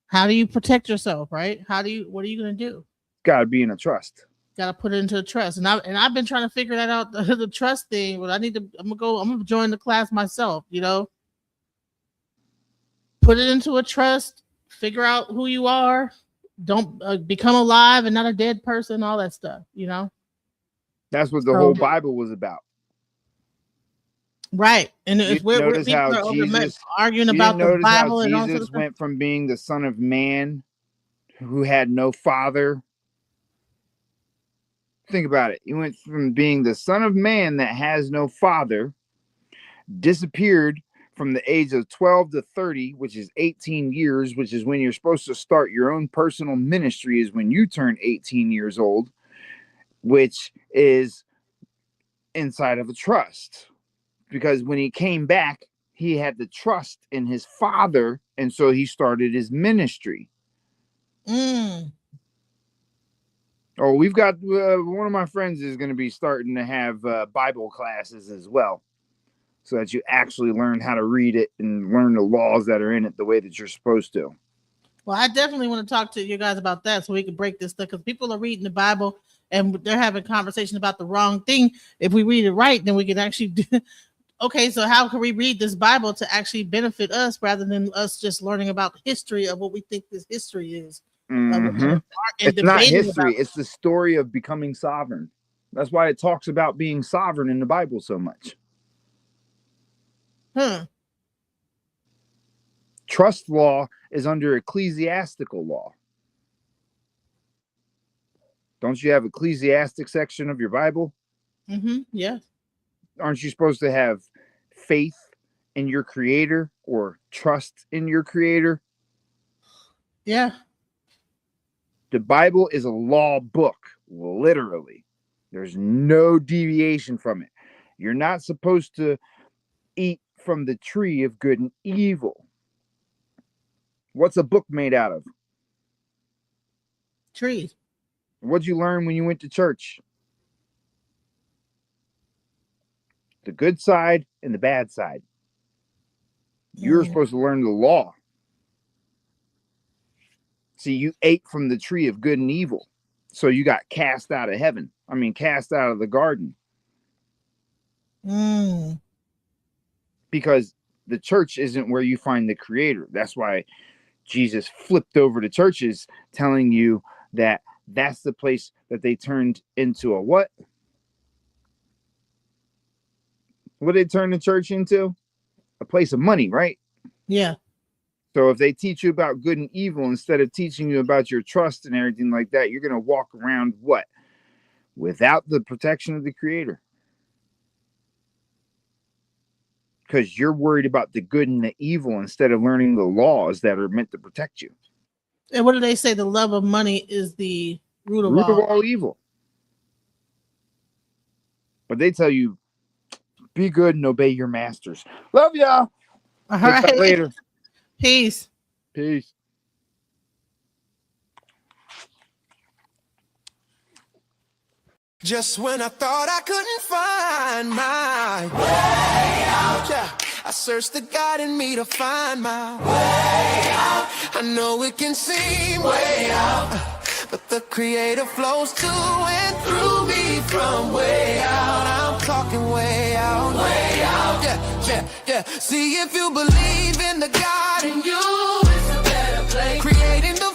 How do you protect yourself? Right. What are you going to do? Got to be in a trust. Got to put it into a trust. And I've been trying to figure that out, the trust thing, but I'm going to join the class myself, you know, put it into a trust, figure out who you are. Don't become alive and not a dead person, all that stuff, you know. That's what the whole Bible was about. Right. And if we're arguing about the Bible, and Jesus went from being the Son of Man who had no father. Think about it. He went from being the Son of Man that has no father, disappeared from the age of 12 to 30, which is 18 years, which is when you're supposed to start your own personal ministry, is when you turn 18 years old, which is inside of a trust. Because when he came back, he had the trust in his father, and so he started his ministry. Oh, we've got one of my friends is going to be starting to have Bible classes as well, so that you actually learn how to read it and learn the laws that are in it the way that you're supposed to. Well, I definitely want to talk to you guys about that so we can break this stuff, because people are reading the Bible and they're having conversation about the wrong thing. If we read it right, then we can actually do. Okay, so how can we read this Bible to actually benefit us rather than us just learning about history of what we think this history is? It's not history. It's the story of becoming sovereign. That's why it talks about being sovereign in the Bible so much. Trust law is under ecclesiastical law. Don't you have ecclesiastic section of your Bible? Yeah. Aren't you supposed to have faith in your creator or trust in your creator? Yeah. The Bible is a law book, literally. There's no deviation from it. You're not supposed to eat from the tree of good and evil. What's a book made out of? Trees. What'd you learn when you went to church? The good side and the bad side. You're supposed to learn the law. See, you ate from the tree of good and evil, so you got cast out of heaven. I mean, cast out of the garden. Because the church isn't where you find the creator. That's why Jesus flipped over to churches telling you that's the place that they turned into a what? What did they turn the church into? A place of money, right? Yeah. So if they teach you about good and evil instead of teaching you about your trust and everything like that, you're going to walk around what? Without the protection of the Creator. Because you're worried about the good and the evil instead of learning the laws that are meant to protect you. And what do they say? The love of money is the root of all evil. But they tell you, be good and obey your masters. Love y'all. All right. Later. Peace. Peace. Just when I thought I couldn't find my way out, yeah, I searched the God in me to find my way out. I know it can seem way out, but the Creator flows to and through me from way out. I'm talking way out, yeah, yeah, yeah. See, if you believe in the God in you, it's a better place. Creating the